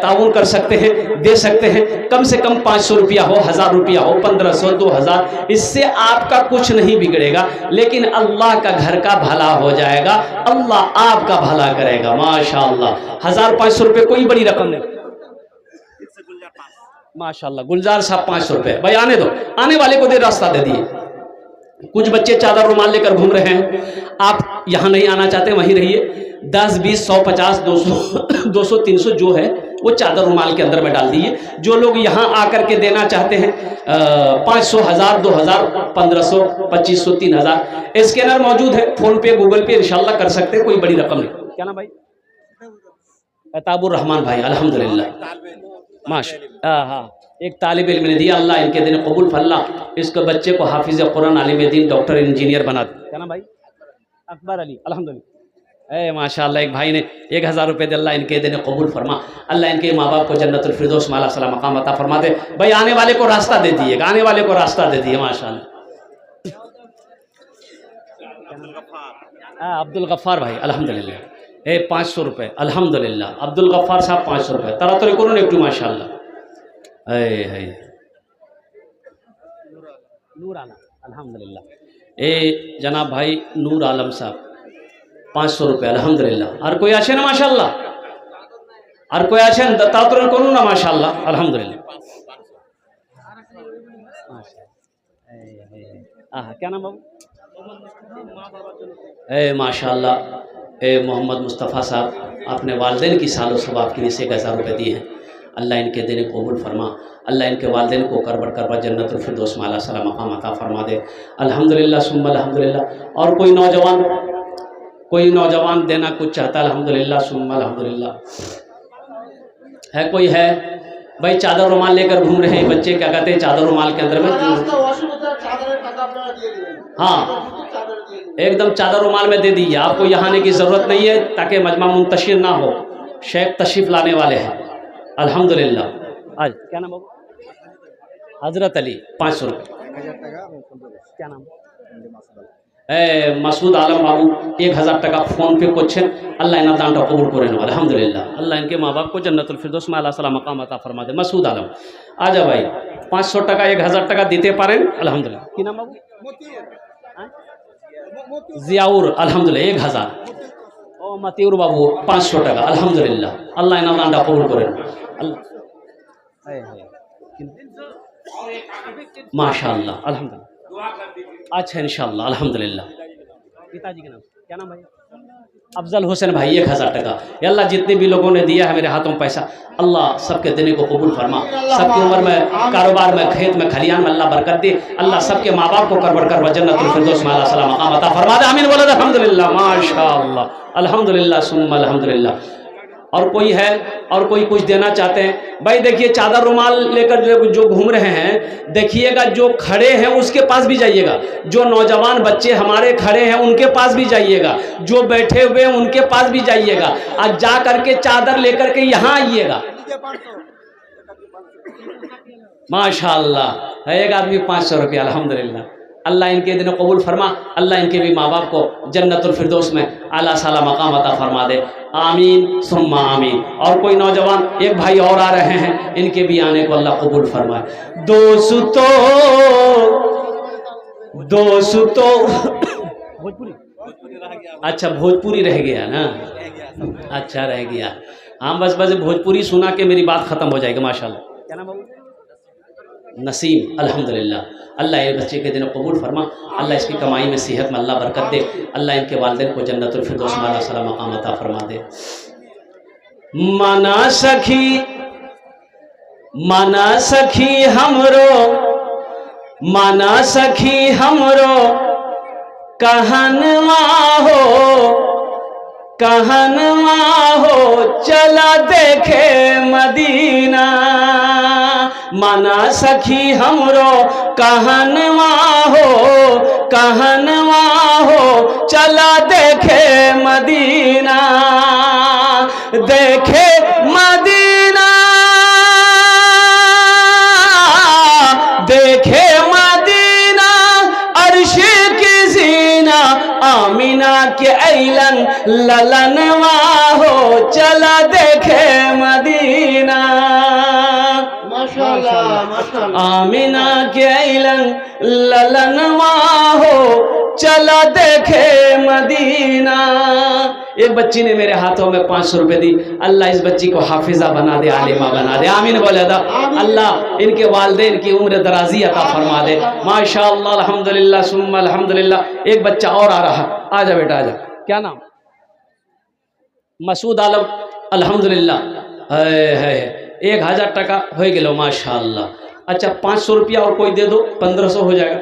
ताउन कर सकते हैं, दे सकते हैं। कम से कम 500 रुपया हो, 1000 रुपया हो, 1500, 2000, इससे आपका कुछ नहीं बिगड़ेगा, लेकिन अल्लाह का घर का भला हो जाएगा, अल्लाह आपका भला करेगा। माशाअल्लाह 1500 रुपये कोई बड़ी रकम नहीं। माशाअल्लाह गुलजार साहब 500 रुपये। भाई आने दो, आने वाले को दे, रास्ता दे दिए। कुछ बच्चे चादर रुमाल लेकर घूम रहे हैं, आप यहाँ नहीं आना चाहते वहीं रहिए। 10, 20, 100, 50, 200, 200, 300 जो है वो चादर रुमाल के अंदर में डाल दिए। जो लोग यहाँ आकर के देना चाहते हैं 500, 1000, 2000, 1500, 2500, 3000 स्कैनर मौजूद है, फोन पे, गूगल पे इंशाल्लाह कर सकते हैं, कोई बड़ी रकम नहीं। क्या ना भाई? ताबुर रहमान भाई, अल्हम्दुलिल्लाह माशा। हाँ, एक तालिब इल्म ने दिया, अल्लाह इनके दिन कबूल फल्ला, इसको बच्चे को हाफिज कुरान, आलिम दीन, डॉक्टर, इंजीनियर बना दे। क्या ना भाई? अकबर अली, अल्हम्दुलिल्लाह। माशाअल्लाह एक भाई ने 1000 रुपये दे, अल्लाह इनके दिन कबूल फरमा। अल्लाह इनके माँ बाप को जन्नतुल फिरदौस माला सलाम मकाम अता फरमा दे। भाई आने वाले को रास्ता दे दिएगा, आने वाले को रास्ता दे दिए। माशाअल्लाह अब्दुल गफ्फार भाई, अल्हम्दुलिल्लाह 500 रुपये, अल्हम्दुलिल्लाह। अब्दुल गफ्फार साहब 500 रुपये। तरातरी करूँ एक माशाअल्लाह। नूर आलम, अल्हम्दुलिल्लाह। जनाब भाई नूर आलम साहब 500 रुपये, अल्हम्दुलिल्लाह। और कोई आछे ना माशाअल्लाह? और कोई आछे तातुर करूँ ना माशाअल्लाह, अल्हम्दुलिल्लाह। क्या नाम बाबू? माशाअल्लाह मोहम्मद मुस्तफ़ा साहब अपने वालिदैन की सालो सवाब के लिए 1000 रुपये दिए हैं। अल्लाह इनके दिन कबूल फरमा। अल्लाह इनके वालिदैन को करबर करबा जन्नतुल फिरदौस माला सलाम मकाम अता फरमा दे। अल्हम्दुलिल्लाह सुम्मा अल्हम्दुलिल्लाह। और कोई नौजवान देना कुछ चाहता है? अल्हम्दुलिल्लाह सुम्मा अल्हम्दुलिल्लाह। है कोई? है भाई चादर रुमाल लेकर घूम रहे हैं बच्चे, क्या कहते हैं चादर रुमाल के अंदर में? हाँ एकदम चादर रुमाल में दे दीजिए। आपको यहाँ आने की ज़रूरत नहीं है ताकि मजमा मुंतशिर ना हो। शेख तशरीफ लाने वाले हैं अल्हम्दुलिल्लाह। आज क्या नाम बाबू? हजरत अली 500 रुपये। क्या नाम? मसूद आलम बाबू 1000 टका फ़ोन पे कोच्छें। अल्लाह इना दान कबूल करें अल्हम्दुलिल्लाह। अल्लाह इनके माँ बाप को जन्नतुल फिरदौस माला सलाम मकाम अता फरमा दे। मसूद आलम आजा भाई 500 टका 1000 टका दीते पारें अल्हम्दुलिल्लाह। की नाम बाबू? जियाउर अल्हम्दुलिल्लाह 1000। ओ मतिउर बाबू 500 टका अल्हम्दुलिल्लाह। अल्लाह इना दान कबूल करें माशाअल्लाह अल्हम्दुलिल्लाह। अच्छा इंशाअल्लाह अल्हम्दुलिल्लाह। पिताजी के नाम क्या नाम भाई? अफजल हुसैन भाई 1000 टका। अल्लाह जितने भी लोगों ने दिया है मेरे हाथों में पैसा, अल्लाह सबके देने को कबूल फरमा। सबकी उम्र में, कारोबार में, खेत में, खलियान में अल्लाह बरकत दे। अल्लाह सबके माँ बाप को करबर कर जन्नतुल फिरदौस माला सलाम मकाम अता फरमा दे। आमीन बोलो अल्हम्दुलिल्लाह माशाअल्लाह अल्हम्दुलिल्लाह सुम्मा अल्हम्दुलिल्लाह। और कोई है? और कोई कुछ देना चाहते हैं? भाई देखिए चादर रुमाल लेकर जो घूम रहे हैं, देखिएगा जो खड़े हैं उसके पास भी जाइएगा, जो नौजवान बच्चे हमारे खड़े हैं उनके पास भी जाइएगा, जो बैठे हुए हैं उनके पास भी जाइएगा। आज जा करके चादर लेकर के यहाँ आइएगा। माशाअल्लाह है एक आदमी 500 रुपया अल्हम्दुलिल्लाह। अल्लाह इनके दिन कबूल फरमा। अल्लाह इनके भी माँ बाप को जन्नतुल फिरदौस में आला साला मकाम अता फरमा दे। आमीन सुम्मा आमीन। और कोई नौजवान एक भाई और आ रहे हैं, इनके भी आने को अल्लाह कबूल फरमाए। दोस्तों भोजपुरी, अच्छा भोजपुरी रह गया ना? अच्छा रह गया। हाँ बस भोजपुरी सुना के मेरी बात ख़त्म हो जाएगी माशाल्लाह। क्या नाम बाबू? नसीम अल्हम्दुलिल्लाह। अल्लाह ये बच्चे के दिन कबूल फरमा। अल्लाह इसकी कमाई में, सेहत में अल्लाह बरकत दे। अल्लाह इनके वालिदैन को जन्नतुल फिरदौस माला सलाम मकाम अता फरमा दे। माना सखी हमरो कहनवा हो चला देखे मदीना। माना सखी हमरो कहनवा हो कहनवा हो चला देखे मदीना, देखे मदीना, देखे मदीना अर्श की जीना, आमीना के ऐलन ललनवा हो चला देखे मदीना। माशाअल्लाह माशाअल्लाह। आमीना के ऐलन ललनवा हो चला देखे मदीना। एक बच्ची ने मेरे हाथों में 500 रुपए दी। अल्लाह इस बच्ची को हाफिजा बना दे, आलिमा बना दे। आमीन बोला था। अल्लाह इनके वालिदैन की उम्र दराजी अता फरमा दे। माशाअल्लाह अल्हम्दुलिल्लाह सुम्मा अल्हम्दुलिल्लाह। एक बच्चा और आ रहा, आजा बेटा आजा। क्या नाम? मसूद आलम। अल्हम्दुलिल्लाह है 1000 टका हो गए माशाअल्लाह। अच्छा 500 रुपया और कोई दे दो, 1500 हो जाएगा।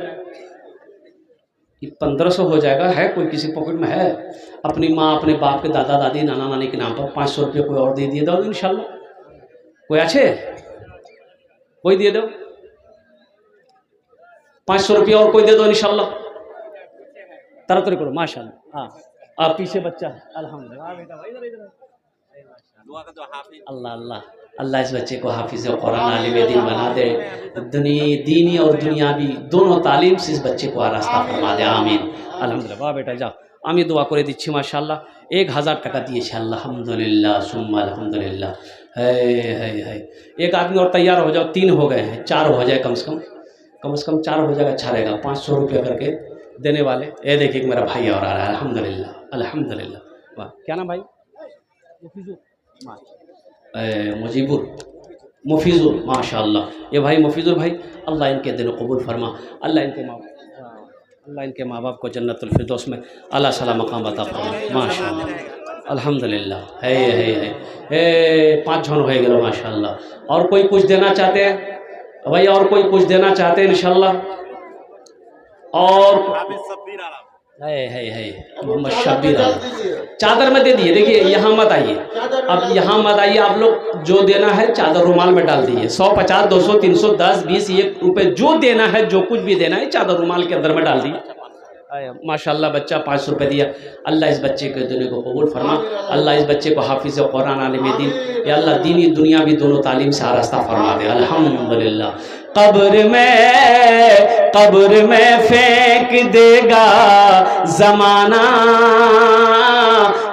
1500 हो जाएगा। है कोई किसी पॉकेट में है? अपनी माँ अपने बाप के दादा दादी नाना नानी के नाम पर 500 रुपये कोई और दे दिए दो इंशाल्लाह। कोई अच्छे कोई दे दो 500 रुपये और कोई दे दो इंशाल्लाह। तरतरी करो माशाल्लाह। हाँ आप पीछे बच्चा अल्हम्दुलिल्लाह। अल्लाह अल्लाह अल्लाह इस बच्चे को हाफिज कुरान आलिम दीन बना दे। दीनी और दुनियावी दोनों तालीम से इस बच्चे को रास्ता फरमा दे। आमीन अल्हम्दुलिल्लाह। वाह बेटा जाओ আমি দোয়া করে দিচ্ছি মাশাআল্লাহ। 1000 টাকা দিয়েছে अल्हम्दुलिल्लाह सुम्मा अल्हम्दुलिल्लाह। है एक आदमी और तैयार हो जाओ। 3 हो गए हैं, 4 हो जाए कम से कम 4 हो जाएगा, अच्छा रहेगा। 500 रुपये करके देने वाले। ये देखिए मेरा भाई और आ रहा है। अल्हम्दुलिल्लाह अल्हम्दुलिल्लाह। वाह क्या नाम भाई? मुजीबुर मुफीजुर माशाअल्लाह। ये भाई मुफीजुर भाई, अल्लाह इनके दिल कबूल फरमा। अल्लाह इनके माँ बाप को जन्नतुल फिरदौस में अल्लाह सला मकाम अता फरमा माशाअल्लाह। अल्हम्दुलिल्लाह है 5 जन हो गए माशाअल्लाह। और कोई कुछ देना चाहते हैं भाई? और कोई कुछ देना चाहते हैं इंशाअल्लाह? और है मोहम्मद शब्बीर चादर में दे दिए। देखिए यहाँ मत आइए, अब यहाँ मत आइए। आप लोग जो देना है चादर रुमाल में डाल दीजिए। 100 50 200 300 10 20 1 रुपये जो देना है, जो कुछ भी देना है चादर रुमाल के अंदर में डाल दीजिए। माशाअल्लाह बच्चा 500 रुपये दिया। अल्लाह इस बच्चे के दुनिया को कबूल फरमा। अल्लाह इस बच्चे को हाफिज कुरान आलिम दीन, या अल्लाह दीनी दुनिया भी दोनों तालीम से रास्ता फरमा दे। अल्हम्दुलिल्लाह। कब्र में फेंक देगा ज़माना,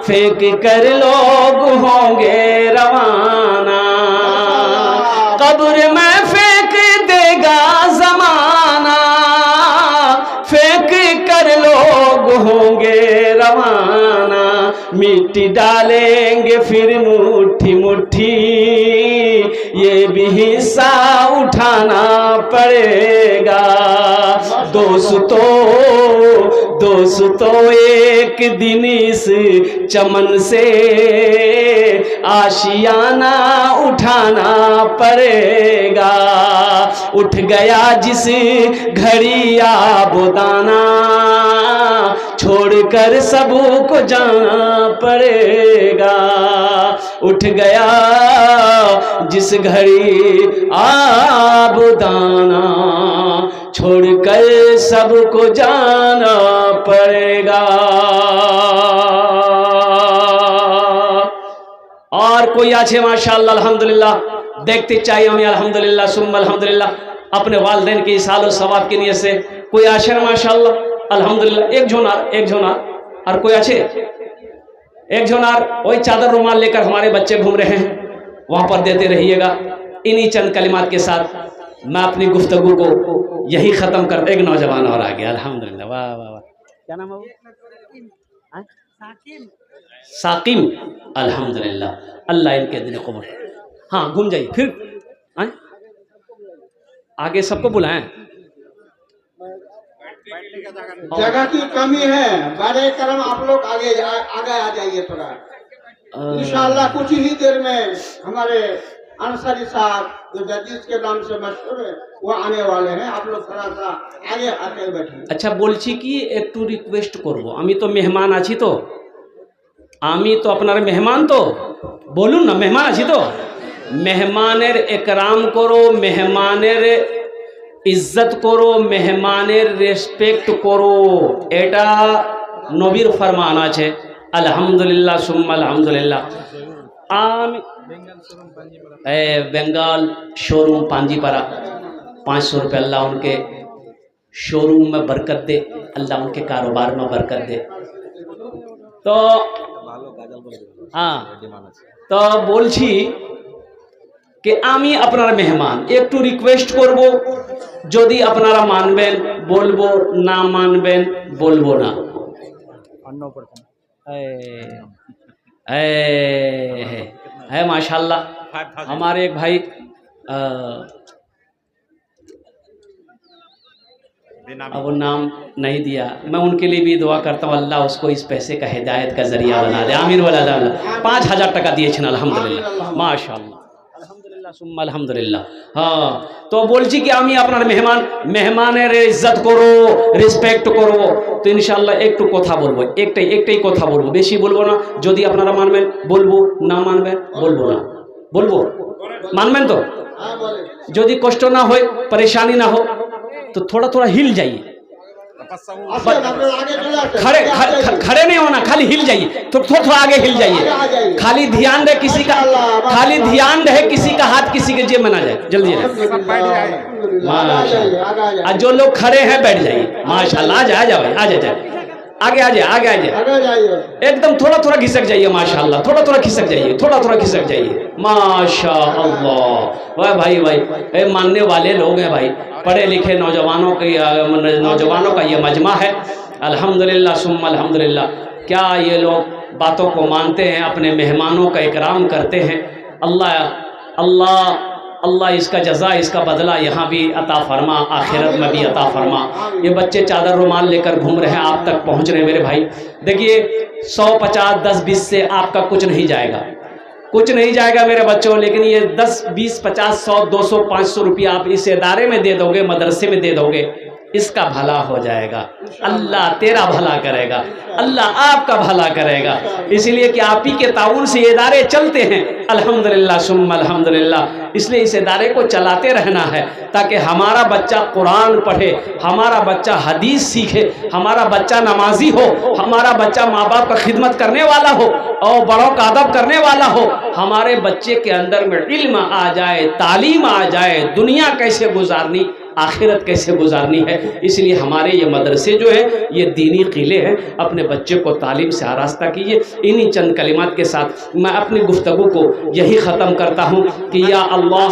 फेंक कर लोग होंगे रवाना। कब्र में फेंक देगा ज़माना, फेंक कर लोग होंगे रवाना। मिट्टी डालेंगे फिर मुट्ठी मुट्ठी, ये भी हिस्सा उठाना पड़ेगा। दोस्तों एक दिन इस चमन से आशियाना उठाना पड़ेगा। उठ गया जिस घड़ी आबोदाना, छोड़कर सबको जाना पड़ेगा। उठ गया जिस घड़ी आबोदाना, छोड़कर सबको जाना पड़ेगा। और कोई आछे माशाअल्लाह अल्हम्दुलिल्लाह देखते चाहिए हमें। अल्हम्दुलिल्लाह सुम्मा अल्हम्दुलिल्लाह। अपने वालिदैन के इसाल और सवाब की नियत से कोई आछे माशाअल्लाह अल्हम्दुलिल्लाह। एक झोनार और कोई आछे? एक झोनार। वही चादर रुमाल लेकर हमारे बच्चे घूम रहे हैं, वहां पर देते रहिएगा। इन्हीं चंद कलिमात के साथ मैं अपनी गुफ्तगू को यही ख़त्म कर। एक नौजवान और आ गया अल्हम्दुलिल्लाह। वाह वाह वाह। क्या नाम है वो? साकिम। अल्हम्दुलिल्लाह अल्लाह इनके दिल कबूल। हाँ घूम जाइए फिर आगे सबको बुलाएं। जगह की कमी है, बड़े करम आप लोग आगे आ जाइए थोड़ा। इंशाअल्लाह कुछ ही देर में हमारे अंसारी साहब जो जदीद के नाम से मशहूर है वो आने वाले हैं। आप लोग थोड़ा सा आगे आके बैठिए। अच्छा बोलছি কি একটু রিকোয়েস্ট করব। আমি তো মেহমান আছি, তো আমি তো আপনার মেহমান, তো বলুন না মেহমান আছি তো। মেহমানের একরাম করো, মেহমানের ইজ্জত করো, মেহমানের রেসপেক্ট করো, এটা নবীর ফরমান আছে। আলহামদুলিল্লাহ সুম্মা আলহামদুলিল্লাহ। আমি बेंगल शोरूम पांजीपारा 500 रुपये, अल्लाह उनके शोरूम में बरकत दे, अल्लाह उनके कारोबार में बरकत दे। तो हाँ, तो बोलছি कि आमी আপনারা मेहमान একটু রিকোয়েস্ট করব, যদি আপনারা মানবেন বলবো, না মানবেন বলবো না। है माशाल्लाह। हमारे एक भाई अब वो नाम नहीं दिया, मैं उनके लिए भी दुआ करता हूँ, अल्लाह उसको इस पैसे का हिदायत का जरिया बना दे। आमीर वाला 5000 টাকা দিয়েছেন আলহামদুলিল্লাহ, মাশাআল্লাহ, আলহামদুলিল্লাহ সুম্মা আলহামদুলিল্লাহ। हाँ, तो বলছি কি আমি আপনার মেহমান, মেহমানের ইজ্জত করো, রেসপেক্ট করো। তো ইনশাআল্লাহ একটু কথা বলবো, একটাই কথা বলবো, বেশি বলবো না। যদি আপনারা মানবেন বলবো, না মানবেন বলবো না। বলবো, मानবেন तो? যদি কষ্ট না হয়, परेशानी ना हो तो थोड़ा थोड़ा हिल जाइए, खड़े नहीं होना, खाली हिल जाइए, तो थोड़ा थोड़ा आगे हिल जाइए। खाली ध्यान रहे किसी का, खाली ध्यान रहे किसी का हाथ किसी के जेब में ना जाए, जल्दी माशाल्लाह। जो लोग खड़े हैं बैठ जाइए, माशाल्लाह। आ जाए आ जाए आगे आ जाए, आगे आ जाए, एकदम थोड़ा थोड़ा खिसक जाइए, माशाल्लाह। थोड़ा थोड़ा खिसक जाइए, थोड़ा थोड़ा खिसक जाइए, माशाल्लाह। वाह भाई, भाई मानने वाले लोग हैं भाई, पढ़े लिखे नौजवानों का ये मजमा है। अल्हम्दुलिल्लाह सुम्मा अल्हम्दुलिल्लाह। क्या ये लोग बातों को मानते हैं, अपने मेहमानों का इकराम करते हैं। अल्लाह अल्लाह अल्लाह इसका जज़ा, इसका बदला यहाँ भी अता फरमा, आखिरत में भी अता फरमा। ये बच्चे चादर रुमाल लेकर घूम रहे हैं, आप तक पहुँच रहे हैं मेरे भाई। देखिए 100, 50, 10, 20 से आपका कुछ नहीं जाएगा, कुछ नहीं जाएगा मेरे बच्चों। लेकिन ये 10, 20, 50, 100, 200, 500 रुपया आप इस इदारे में दे दोगे, मदरसे में दे दोगे, इसका भला हो जाएगा। अल्लाह तेरा भला करेगा, अल्लाह आपका भला करेगा। इसलिए कि आप ही के ताउन से ये इदारे चलते हैं, अल्हम्दुलिल्लाह सुम्मा अल्हम्दुलिल्लाह। इसलिए इस इदारे को चलाते रहना है, ताकि हमारा बच्चा कुरान पढ़े, हमारा बच्चा हदीस सीखे, हमारा बच्चा नमाजी हो, हमारा बच्चा माँ बाप का खिदमत करने वाला हो और बड़ों का अदब करने वाला हो। हमारे बच्चे के अंदर में इल्म आ जाए, तालीम आ जाए, दुनिया कैसे गुजारनी, आखिरत कैसे गुजारनी है। इसलिए हमारे ये मदरसे जो है ये दीनी किले हैं। अपने बच्चे को तालीम से आरास्ता कीजिए। इन्हीं चंद कलिमात के साथ मैं अपनी गुफ्तगू को यही ख़त्म करता हूँ कि या अल्लाह।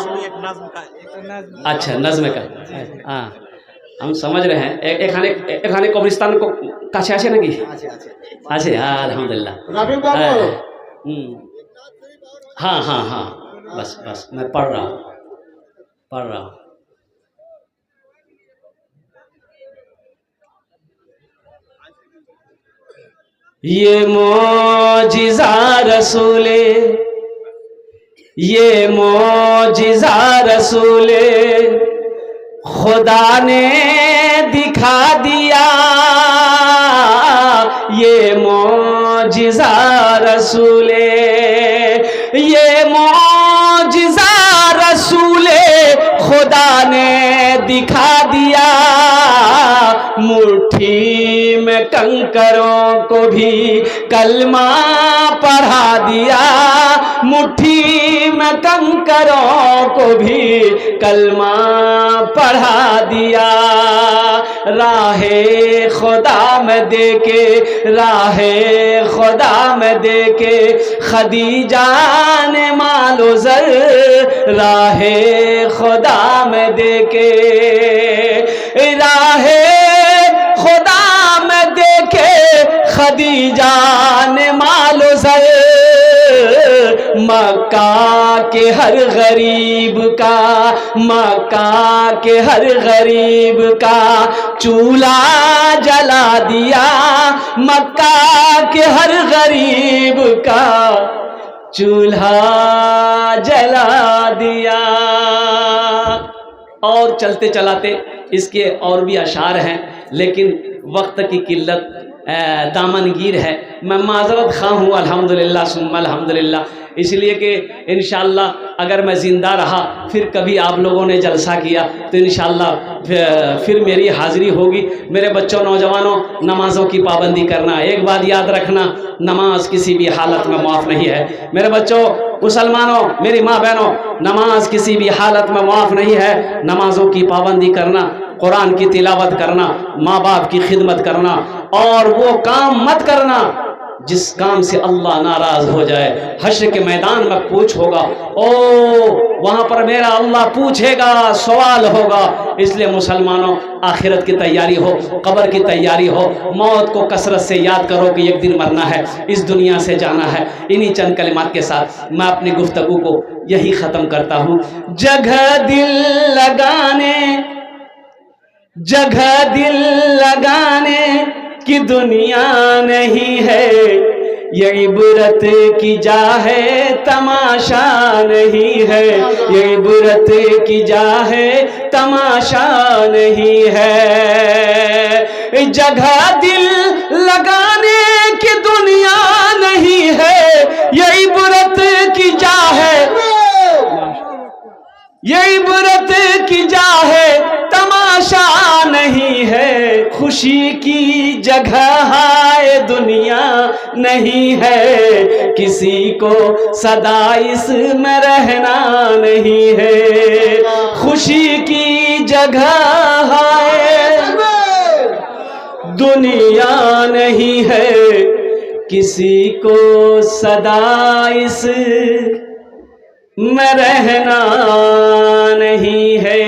अच्छा, नज़्म का, हाँ हम समझ रहे हैं। एखाने कब्रिस्तान को काछे आछे नाकि? आछे, हाँ अल्हम्दुलिल्लाह। हाँ हाँ हाँ, बस बस मैं पढ़ रहा हूँ। ये मौजिज़ा रसूले, ये मौजिज़ा रसूले खुदा ने दिखा दिया, ये मौजिज़ा रसूले, ये मौजिज़ा रसूले खुदा ने दिखा दिया। मुट्ठी में कंकरों को भी कलमा पढ़ा दिया, मुट्ठी में कंकरों को भी कलमा पढ़ा दिया। राहे खुदा में देके, राहे खुदा में देके खदीजा ने मालो ज़र, राहे खुदा में देके, राहे खुदा में देके खदीजा ने मालो ज़र। मक्का के हर गरीब का, मक्का के हर गरीब का चूल्हा जला दिया, मक्का के हर गरीब का चूल्हा जला दिया। और चलते चलाते इसके और भी अशार हैं, लेकिन वक्त की किल्लत दामनगीर है। मैं माजरत खा हूँ, अल्हम्दुलिल्लाह सुम्मा अल्हम्दुलिल्लाह, इसलिए कि इंशाअल्लाह अगर मैं ज़िंदा रहा, फिर कभी आप लोगों ने जलसा किया तो इंशाअल्लाह फिर मेरी हाज़िरी होगी। मेरे बच्चों, नौजवानों, नमाज़ों की पाबंदी करना। एक बात याद रखना, नमाज किसी भी हालत में माफ़ नहीं है। मेरे बच्चों, मुसलमानों, मेरी माँ बहनों, नमाज किसी भी हालत में माफ़ नहीं है। नमाज़ों की पाबंदी करना, कुरान की तिलावत करना, माँ बाप की खिदमत करना, और वो काम मत करना जिस काम से अल्लाह नाराज हो जाए। हश्र के मैदान में पूछ होगा, ओ वहाँ पर मेरा अल्लाह पूछेगा, सवाल होगा। इसलिए मुसलमानों, आखिरत की तैयारी हो, कब्र की तैयारी हो, मौत को कसरत से याद करो कि एक दिन मरना है, इस दुनिया से जाना है। इन्हीं चंद कलिमात के साथ मैं अपनी गुफ्तगू को यही ख़त्म करता हूँ। जगह दिल लगाने की दुनिया नहीं है, ये इबरत की जा है, तमाशा नहीं है। ये इबरत की जा है, तमाशा नहीं है। जगह दिल लगाने की दुनिया नहीं है, ये इबरत की जा है, ये इबरत की जा है, तमाशा नहीं है। खुशी की जगह है, दुनिया नहीं है, किसी को सदा इसमें रहना नहीं है। खुशी की जगह है, दुनिया नहीं है, किसी को सदा इस में रहना नहीं है।